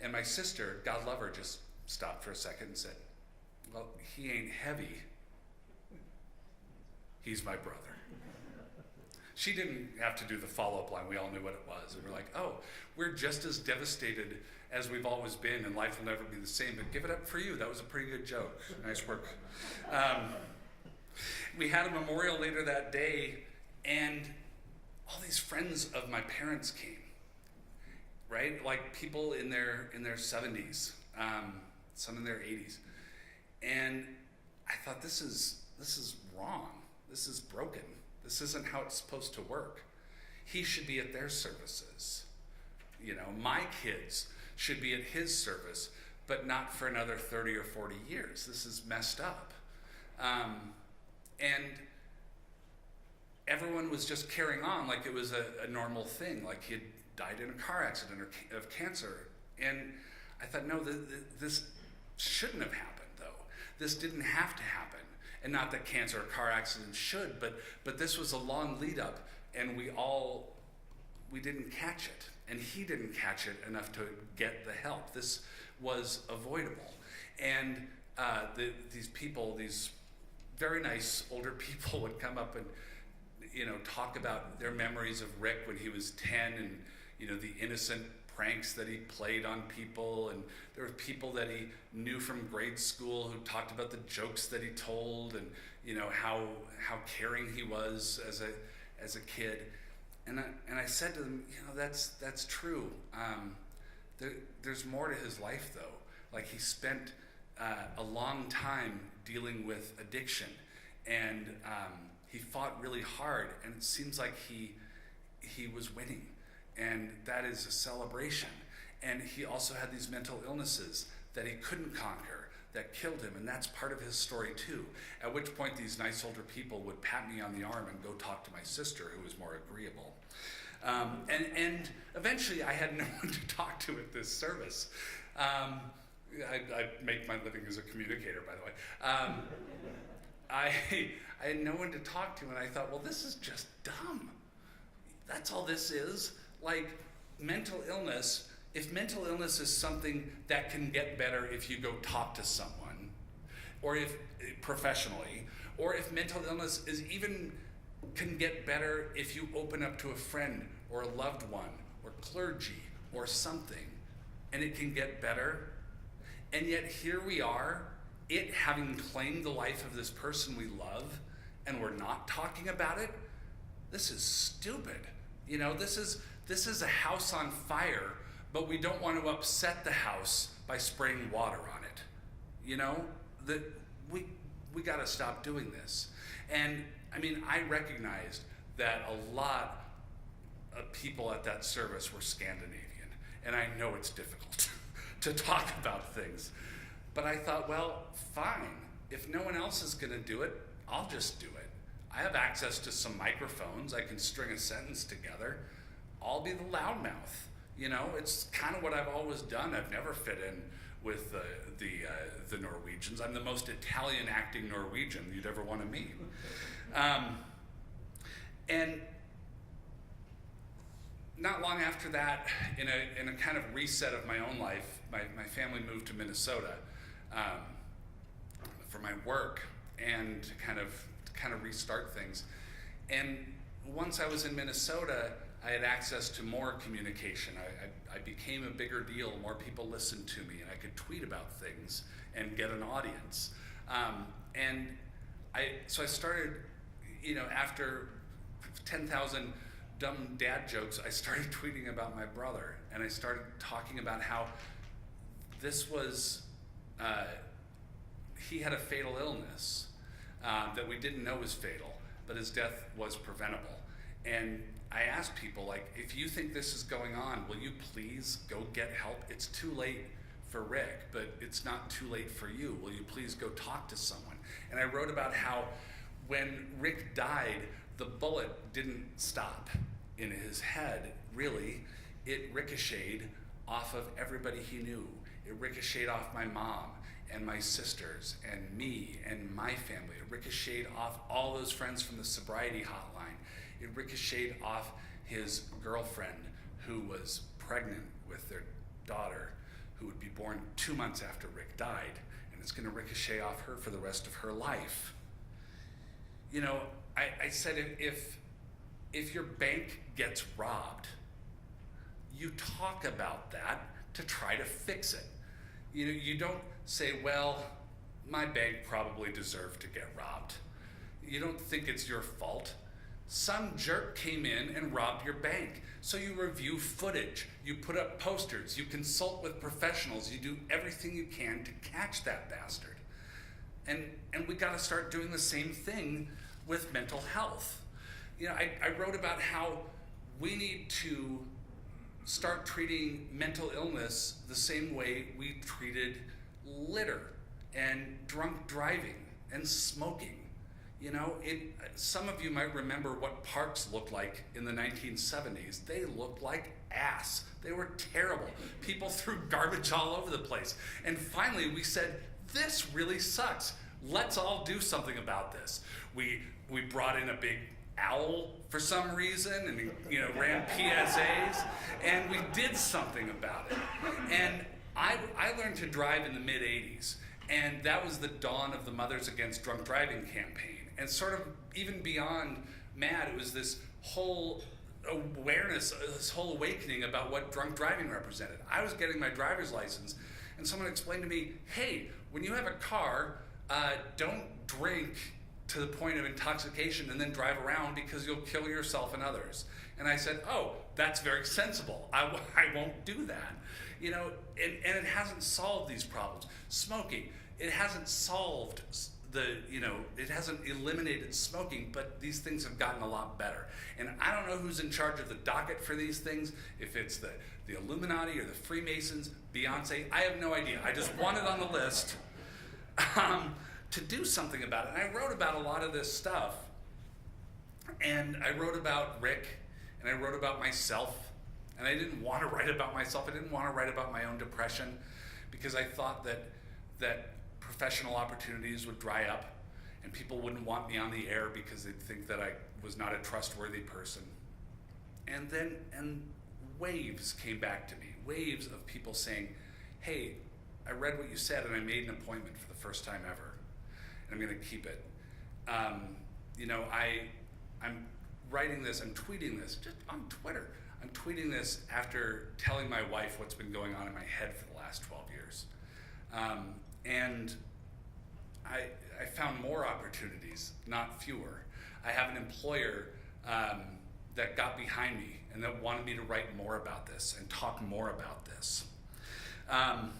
And my sister, God love her, just stopped for a second and said, "Well, he ain't heavy. He's my brother." She didn't have to do the follow-up line. We all knew what it was. And we're like, oh, we're just as devastated as we've always been, and life will never be the same, but give it up for you. That was a pretty good joke. Nice work. We had a memorial later that day, and all these friends of my parents came, right? Like people in their 70s, some in their 80s. And I thought, this is wrong. This is broken. This isn't how it's supposed to work. He should be at their services. You know, my kids should be at his service, but not for another 30 or 40 years. This is messed up. And everyone was just carrying on like it was a normal thing, like he had died in a car accident or of cancer. And I thought, no, this shouldn't have happened, though. This didn't have to happen. And not that cancer or car accidents should, but this was a long lead up, and we didn't catch it. And he didn't catch it enough to get the help. This was avoidable. And these people, these very nice older people would come up and, talk about their memories of Rick when he was 10, and, the innocent pranks that he played on people. And there were people that he knew from grade school who talked about the jokes that he told, and, how caring he was as a kid. And I said to them, that's true. There's more to his life, though. Like, he spent a long time dealing with addiction, and he fought really hard, and it seems like he was winning, and that is a celebration. And he also had these mental illnesses that he couldn't conquer, that killed him, and that's part of his story too. At which point these nice older people would pat me on the arm and go talk to my sister, who was more agreeable. And eventually I had no one to talk to at this service. I make my living as a communicator, by the way. I had no one to talk to, and I thought, well, this is just dumb. That's all this is. Like, mental illness, if mental illness is something that can get better if you go talk to someone, or if professionally, or if mental illness can get better if you open up to a friend or a loved one or clergy or something, and it can get better. And yet here we are, it having claimed the life of this person we love, and we're not talking about it. This is stupid. This is a house on fire, but we don't want to upset the house by spraying water on it. We got to stop doing this. And I recognized that a lot of people at that service were Scandinavian, and I know it's difficult to talk about things. But I thought, well, fine. If no one else is going to do it, I'll just do it. I have access to some microphones. I can string a sentence together. I'll be the loudmouth. It's kind of what I've always done. I've never fit in with the Norwegians. I'm the most Italian acting Norwegian you'd ever want to meet. And not long after that, in a kind of reset of my own life, my family moved to Minnesota for my work, and to kind of restart things. And once I was in Minnesota, I had access to more communication. I became a bigger deal. More people listened to me, and I could tweet about things and get an audience. So I started, after 10,000 dumb dad jokes, I started tweeting about my brother, and I started talking about how this was, he had a fatal illness that we didn't know was fatal, but his death was preventable. And I asked people, like, if you think this is going on, will you please go get help? It's too late for Rick, but it's not too late for you. Will you please go talk to someone? And I wrote about how when Rick died, the bullet didn't stop in his head, really. It ricocheted off of everybody he knew. It ricocheted off my mom and my sisters and me and my family. It ricocheted off all those friends from the sobriety hotline. It ricocheted off his girlfriend who was pregnant with their daughter who would be born 2 months after Rick died. And it's gonna ricochet off her for the rest of her life. I said if your bank gets robbed, you talk about that to try to fix it. You don't say, well, my bank probably deserved to get robbed. You don't think it's your fault. Some jerk came in and robbed your bank. So you review footage, you put up posters, you consult with professionals, you do everything you can to catch that bastard. And we gotta start doing the same thing with mental health. I wrote about how we need to start treating mental illness the same way we treated litter and drunk driving and smoking. Some of you might remember what parks looked like in the 1970s. They looked like ass. They were terrible. People threw garbage all over the place. And finally we said, this really sucks. Let's all do something about this. We brought in a big owl for some reason and ran PSAs, and we did something about it. And I learned to drive in the mid-'80s, and that was the dawn of the Mothers Against Drunk Driving campaign. And sort of even beyond MAD, it was this whole awareness, this whole awakening about what drunk driving represented. I was getting my driver's license, and someone explained to me, hey, when you have a car, don't drink to the point of intoxication and then drive around because you'll kill yourself and others. And I said, oh, that's very sensible. I won't do that. And it hasn't solved these problems. Smoking, it hasn't solved it hasn't eliminated smoking, but these things have gotten a lot better. And I don't know who's in charge of the docket for these things, if it's the Illuminati or the Freemasons, Beyonce, I have no idea. I just want it on the list to do something about it. And I wrote about a lot of this stuff. And I wrote about Rick, and I wrote about myself. And I didn't want to write about myself. I didn't want to write about my own depression because I thought that professional opportunities would dry up and people wouldn't want me on the air because they'd think that I was not a trustworthy person. And waves came back to me, waves of people saying, hey, I read what you said and I made an appointment for the first time ever. And I'm gonna keep it. I'm writing this, I'm tweeting this, just on Twitter. I'm tweeting this after telling my wife what's been going on in my head for the last 12 years. And I found more opportunities, not fewer. I have an employer that got behind me and that wanted me to write more about this and talk more about this. And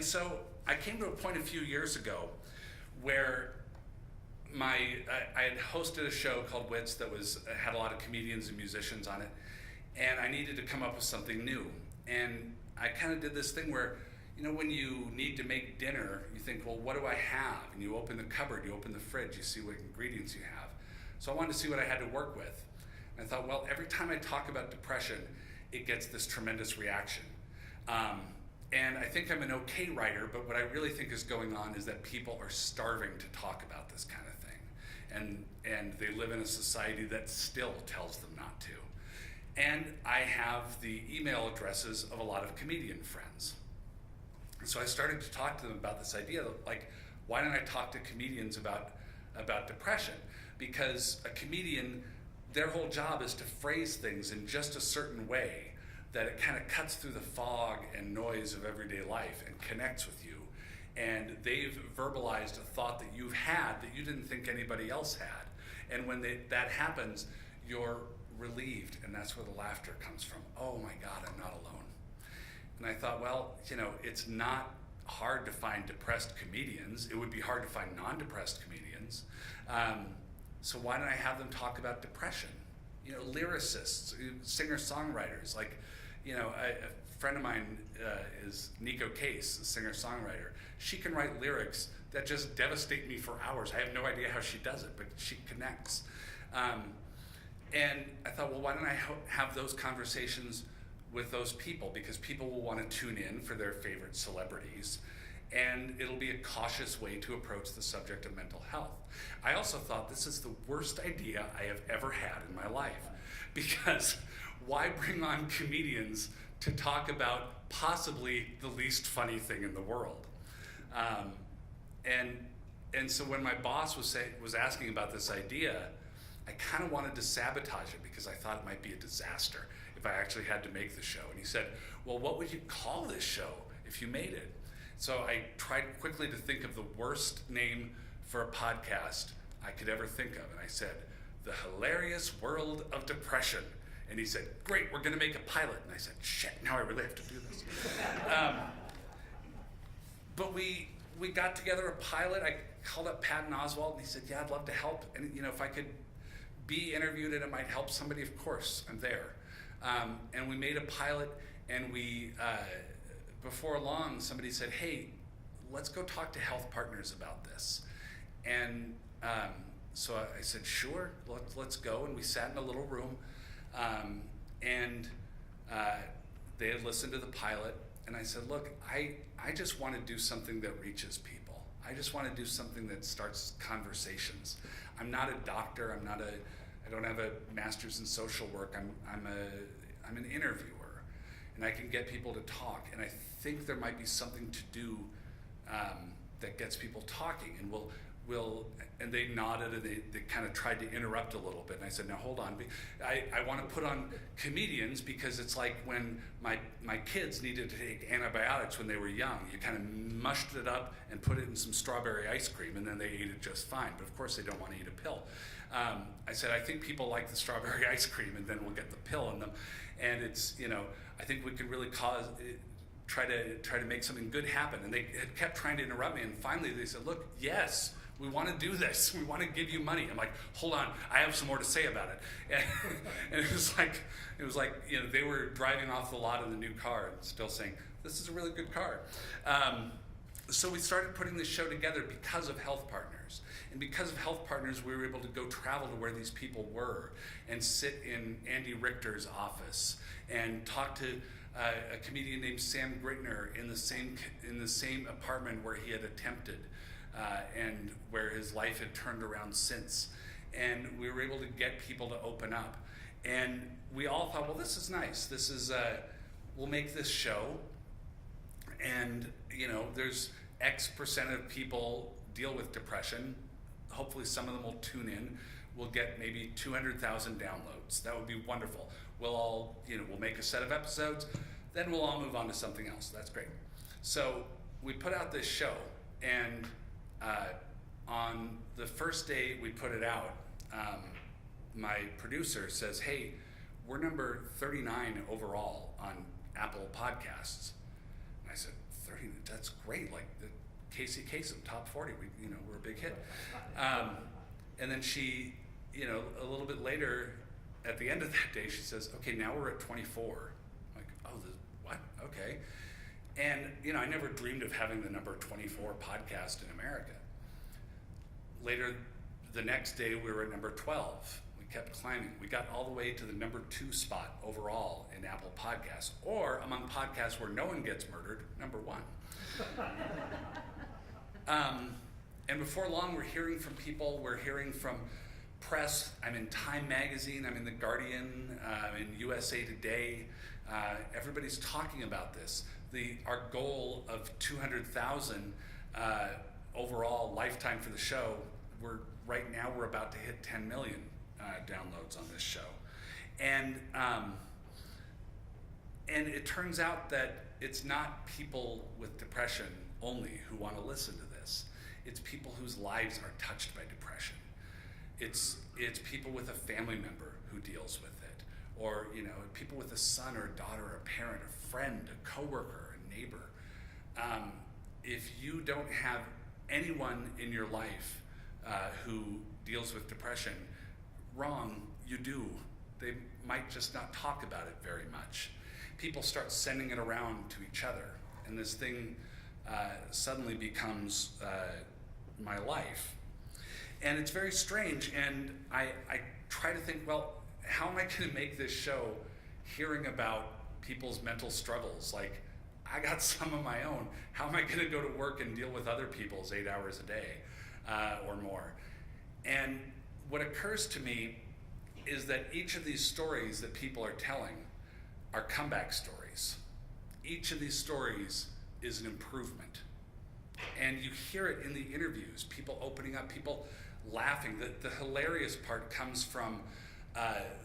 so I came to a point a few years ago where I had hosted a show called Wits that had a lot of comedians and musicians on it, and I needed to come up with something new. And I kind of did this thing where, when you need to make dinner, you think, well, what do I have? And you open the cupboard, you open the fridge, you see what ingredients you have. So I wanted to see what I had to work with. And I thought, well, every time I talk about depression, it gets this tremendous reaction. And I think I'm an okay writer, but what I really think is going on is that people are starving to talk about this kind of thing. And they live in a society that still tells them not to. And I have the email addresses of a lot of comedian friends. And so I started to talk to them about this idea of, like, why don't I talk to comedians about depression? Because a comedian their whole job is to phrase things in just a certain way that it kind of cuts through the fog and noise of everyday life and connects with you. And they've verbalized a thought that you've had that you didn't think anybody else had. And when that happens, you're relieved, and that's where the laughter comes from. Oh my God, I'm not alone. And I thought, well, it's not hard to find depressed comedians. It would be hard to find non-depressed comedians. So why don't I have them talk about depression? Lyricists, singer-songwriters. Like, a friend of mine is Nico Case, a singer-songwriter. She can write lyrics that just devastate me for hours. I have no idea how she does it, but she connects. And I thought, well, why don't I have those conversations with those people? Because people will want to tune in for their favorite celebrities, and it'll be a cautious way to approach the subject of mental health. I also thought this is the worst idea I have ever had in my life, because why bring on comedians to talk about possibly the least funny thing in the world? And so when my boss was asking about this idea, I kind of wanted to sabotage it because I thought it might be a disaster if I actually had to make the show. And he said, well, what would you call this show if you made it? So I tried quickly to think of the worst name for a podcast I could ever think of. And I said, The Hilarious World of Depression. And he said, great, we're going to make a pilot. And I said, shit, now I really have to do this. But we got together a pilot. I called up Patton Oswalt, and he said, yeah, I'd love to help. And if I could be interviewed and it might help somebody, of course, I'm there. And we made a pilot, and before long, somebody said, hey, let's go talk to HealthPartners about this. And so I said, sure, let's go. And we sat in a little room, and they had listened to the pilot. And I said, look, I just want to do something that reaches people. I just want to do something that starts conversations. I'm not a doctor. I don't have a master's in social work. I'm an interviewer, and I can get people to talk. And I think there might be something to do that gets people talking. And and they nodded, and they kind of tried to interrupt a little bit. And I said, now hold on. I want to put on comedians because it's like when my kids needed to take antibiotics when they were young. You kind of mushed it up and put it in some strawberry ice cream, and then they ate it just fine. But of course they don't want to eat a pill. I said, I think people like the strawberry ice cream, and then we'll get the pill in them. And it's, I think we can really try to make something good happen. And they had kept trying to interrupt me, and finally they said, look, yes, we want to do this. We want to give you money. I'm like, hold on, I have some more to say about it. And it was like they were driving off the lot in the new car and still saying, this is a really good car. So we started putting this show together because of HealthPartners. And because of HealthPartners, we were able to go travel to where these people were and sit in Andy Richter's office and talk to a comedian named Sam Gritner in the same apartment where he had attempted and where his life had turned around since. And we were able to get people to open up. And we all thought, well, this is nice. This is, we'll make this show. And, there's X percent of people deal with depression. Hopefully some of them will tune in. We'll get maybe 200,000 downloads. That would be wonderful. We'll all, we'll make a set of episodes, then we'll all move on to something else. That's great. So we put out this show, and on the first day we put it out, my producer says, hey, we're number 39 overall on Apple Podcasts. And I said, 30, that's great. Like the Casey Kasem, top 40, we're a big hit. And then she, a little bit later, at the end of that day, she says, okay, now we're at 24. I'm like, oh, what? Okay. And, I never dreamed of having the number 24 podcast in America. Later, the next day, we were at number 12. We kept climbing. We got all the way to the number 2 spot overall in Apple Podcasts, or among podcasts where no one gets murdered, number 1. And before long, we're hearing from people. We're hearing from press. I'm in Time Magazine. I'm in The Guardian. I'm in USA Today. Everybody's talking about this. Our goal of 200,000 overall lifetime for the show, we're about to hit 10 million downloads on this show. And it turns out that it's not people with depression only who want to listen to this. It's people whose lives are touched by depression. It's people with a family member who deals with it, or people with a son or a daughter, or a parent, a friend, a coworker, a neighbor. If you don't have anyone in your life who deals with depression, wrong, you do. They might just not talk about it very much. People start sending it around to each other, and this thing suddenly becomes my life. And it's very strange, and I try to think, well, how am I going to make this show hearing about people's mental struggles? Like, I got some of my own. How am I going to go to work and deal with other people's 8 hours a day or more? And what occurs to me is that each of these stories that people are telling are comeback stories. Each of these stories is an improvement. And you hear it in the interviews, people opening up, people laughing. The hilarious part comes from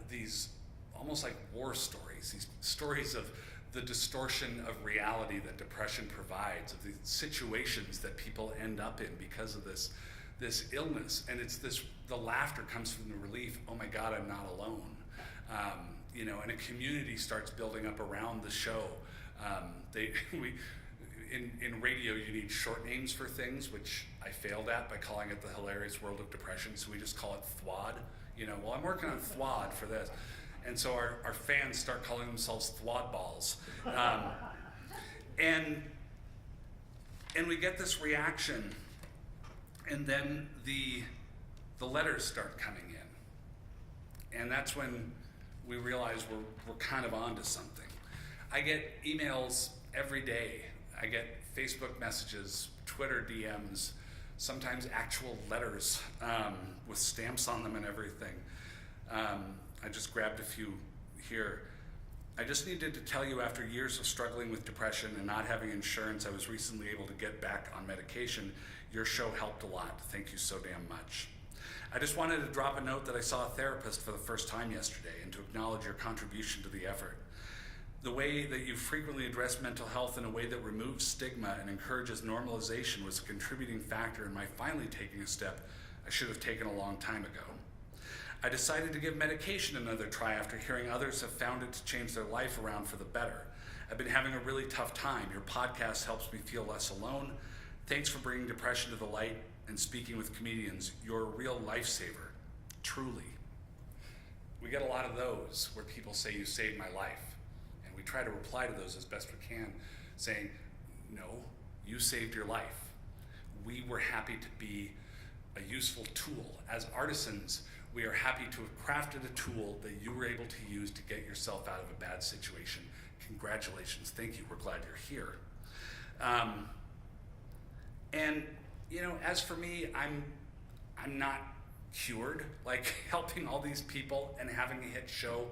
these almost like war stories, these stories of the distortion of reality that depression provides, of the situations that people end up in because of this illness. And it's the laughter comes from the relief, oh my God, I'm not alone. And a community starts building up around the show. In radio, you need short names for things, which I failed at by calling it the hilarious world of depression, so we just call it THWAD. Well, I'm working on THWAD for this. And so our fans start calling themselves THWAD balls. And we get this reaction, and then the letters start coming in. And that's when we realize we're kind of onto something. I get emails every day. I get Facebook messages, Twitter DMs, sometimes actual letters with stamps on them and everything. I just grabbed a few here. I just needed to tell you, after years of struggling with depression and not having insurance, I was recently able to get back on medication. Your show helped a lot. Thank you so damn much. I just wanted to drop a note that I saw a therapist for the first time yesterday and to acknowledge your contribution to the effort. The way that you frequently address mental health in a way that removes stigma and encourages normalization was a contributing factor in my finally taking a step I should have taken a long time ago. I decided to give medication another try after hearing others have found it to change their life around for the better. I've been having a really tough time. Your podcast helps me feel less alone. Thanks for bringing depression to the light and speaking with comedians. You're a real lifesaver, truly. We get a lot of those where people say, you saved my life. And we try to reply to those as best we can, saying, no, you saved your life. We were happy to be a useful tool. As artisans, we are happy to have crafted a tool that you were able to use to get yourself out of a bad situation. Congratulations, thank you, we're glad you're here. And as for me, I'm not cured. Like, helping all these people and having a hit show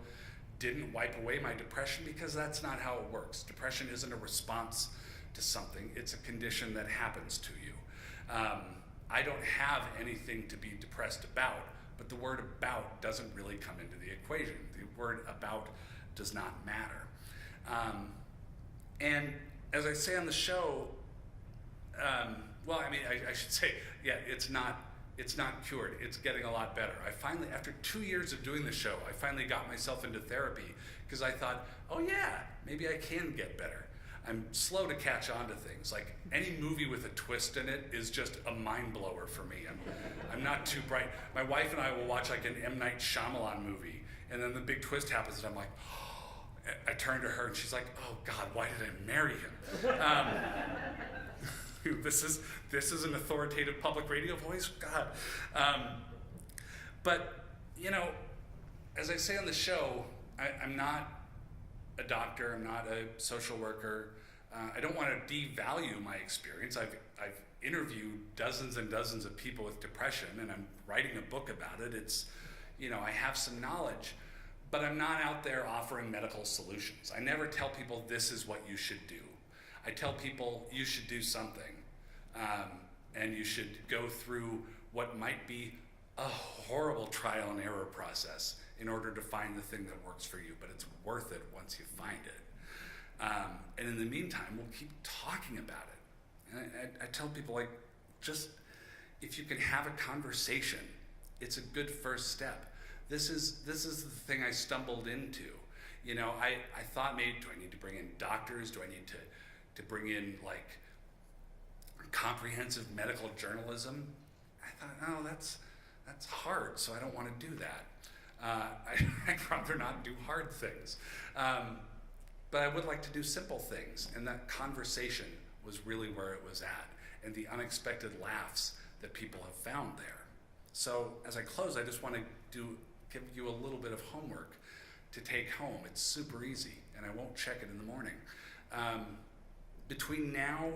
didn't wipe away my depression, because that's not how it works. Depression isn't a response to something, it's a condition that happens to you. I don't have anything to be depressed about, but the word about doesn't really come into the equation. The word about does not matter. And as I say on the show, I should say, yeah, it's not cured. It's getting a lot better. I finally, after 2 years of doing the show, I finally got myself into therapy because I thought, oh yeah, maybe I can get better. I'm slow to catch on to things. Like, any movie with a twist in it is just a mind blower for me. I'm not too bright. My wife and I will watch like an M. Night Shyamalan movie, and then the big twist happens, and I'm like, oh. I turn to her, and she's like, oh God, why did I marry him? This is an authoritative public radio voice? God. But, as I say on the show, I'm not a doctor, I'm not a social worker. I don't want to devalue my experience. I've interviewed dozens and dozens of people with depression, and I'm writing a book about it. It's, I have some knowledge, but I'm not out there offering medical solutions. I never tell people this is what you should do. I tell people you should do something, and you should go through what might be a horrible trial and error process in order to find the thing that works for you, but it's worth it once you find it. And in the meantime, we'll keep talking about it. And I tell people, like, just if you can have a conversation, it's a good first step. This is the thing I stumbled into. You know, I thought, maybe, do I need to bring in doctors? Do I need to bring in, like, comprehensive medical journalism? I thought, no, that's hard, so I don't want to do that. I'd rather not do hard things. But I would like to do simple things, and that conversation was really where it was at, and the unexpected laughs that people have found there. So as I close, I just want to give you a little bit of homework to take home. It's super easy, and I won't check it in the morning. Between now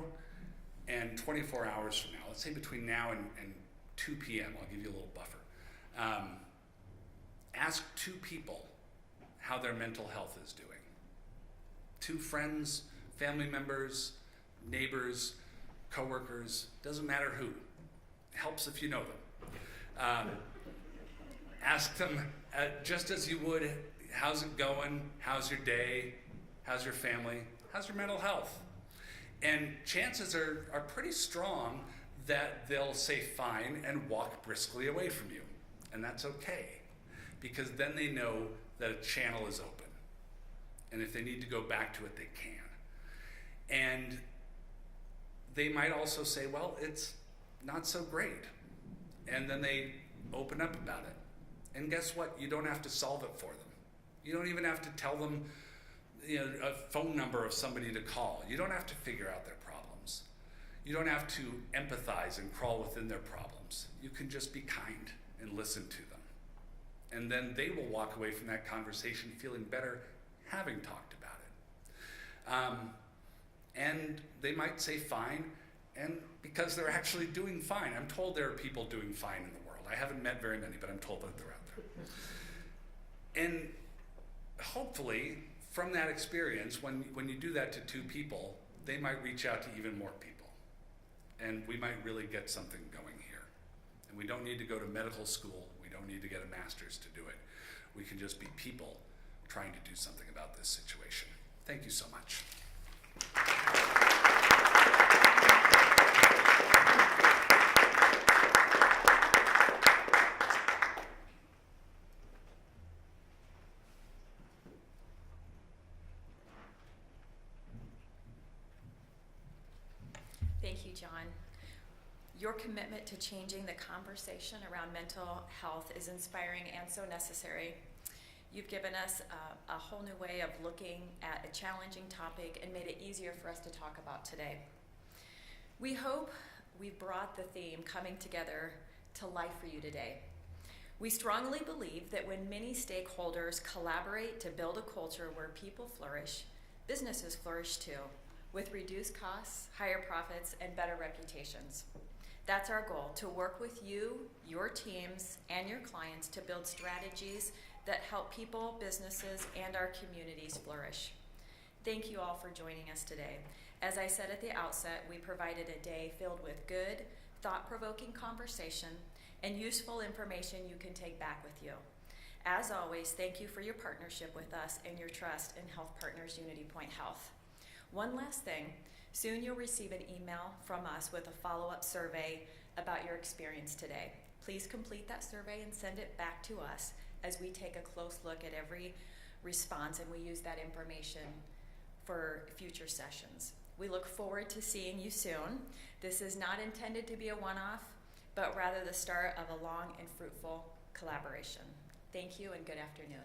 and 24 hours from now, let's say between now and 2 p.m., I'll give you a little buffer. Ask 2 people how their mental health is doing. 2 friends, family members, neighbors, coworkers, doesn't matter who. Helps if you know them. Ask them, just as you would, how's it going? How's your day? How's your family? How's your mental health? And chances are pretty strong that they'll say fine and walk briskly away from you. And that's okay, because then they know that a channel is open. And if they need to go back to it, they can. And they might also say, well, it's not so great. And then they open up about it. And guess what? You don't have to solve it for them. You don't even have to tell them, you know, a phone number of somebody to call. You don't have to figure out their problems. You don't have to empathize and crawl within their problems. You can just be kind and listen to them. And then they will walk away from that conversation feeling better having talked about it. And they might say fine, and because they're actually doing fine. I'm told there are people doing fine in the world. I haven't met very many, but I'm told that they're out there. And hopefully, from that experience, when you do that to 2 people, they might reach out to even more people. And we might really get something going here. And we don't need to go to medical school. We don't need to get a master's to do it. We can just be people trying to do something about this situation. Thank you so much. Thank you, John. Your commitment to changing the conversation around mental health is inspiring and so necessary. You've given us a whole new way of looking at a challenging topic and made it easier for us to talk about today. We hope we've brought the theme coming together to life for you today. We strongly believe that when many stakeholders collaborate to build a culture where people flourish, businesses flourish too, with reduced costs, higher profits, and better reputations. That's our goal, to work with you, your teams, and your clients to build strategies that help people, businesses, and our communities flourish. Thank you all for joining us today. As I said at the outset, we provided a day filled with good, thought-provoking conversation and useful information you can take back with you. As always, thank you for your partnership with us and your trust in HealthPartners Unity Point Health. One last thing, soon you'll receive an email from us with a follow-up survey about your experience today. Please complete that survey and send it back to us as we take a close look at every response and we use that information for future sessions. We look forward to seeing you soon. This is not intended to be a one-off, but rather the start of a long and fruitful collaboration. Thank you and good afternoon.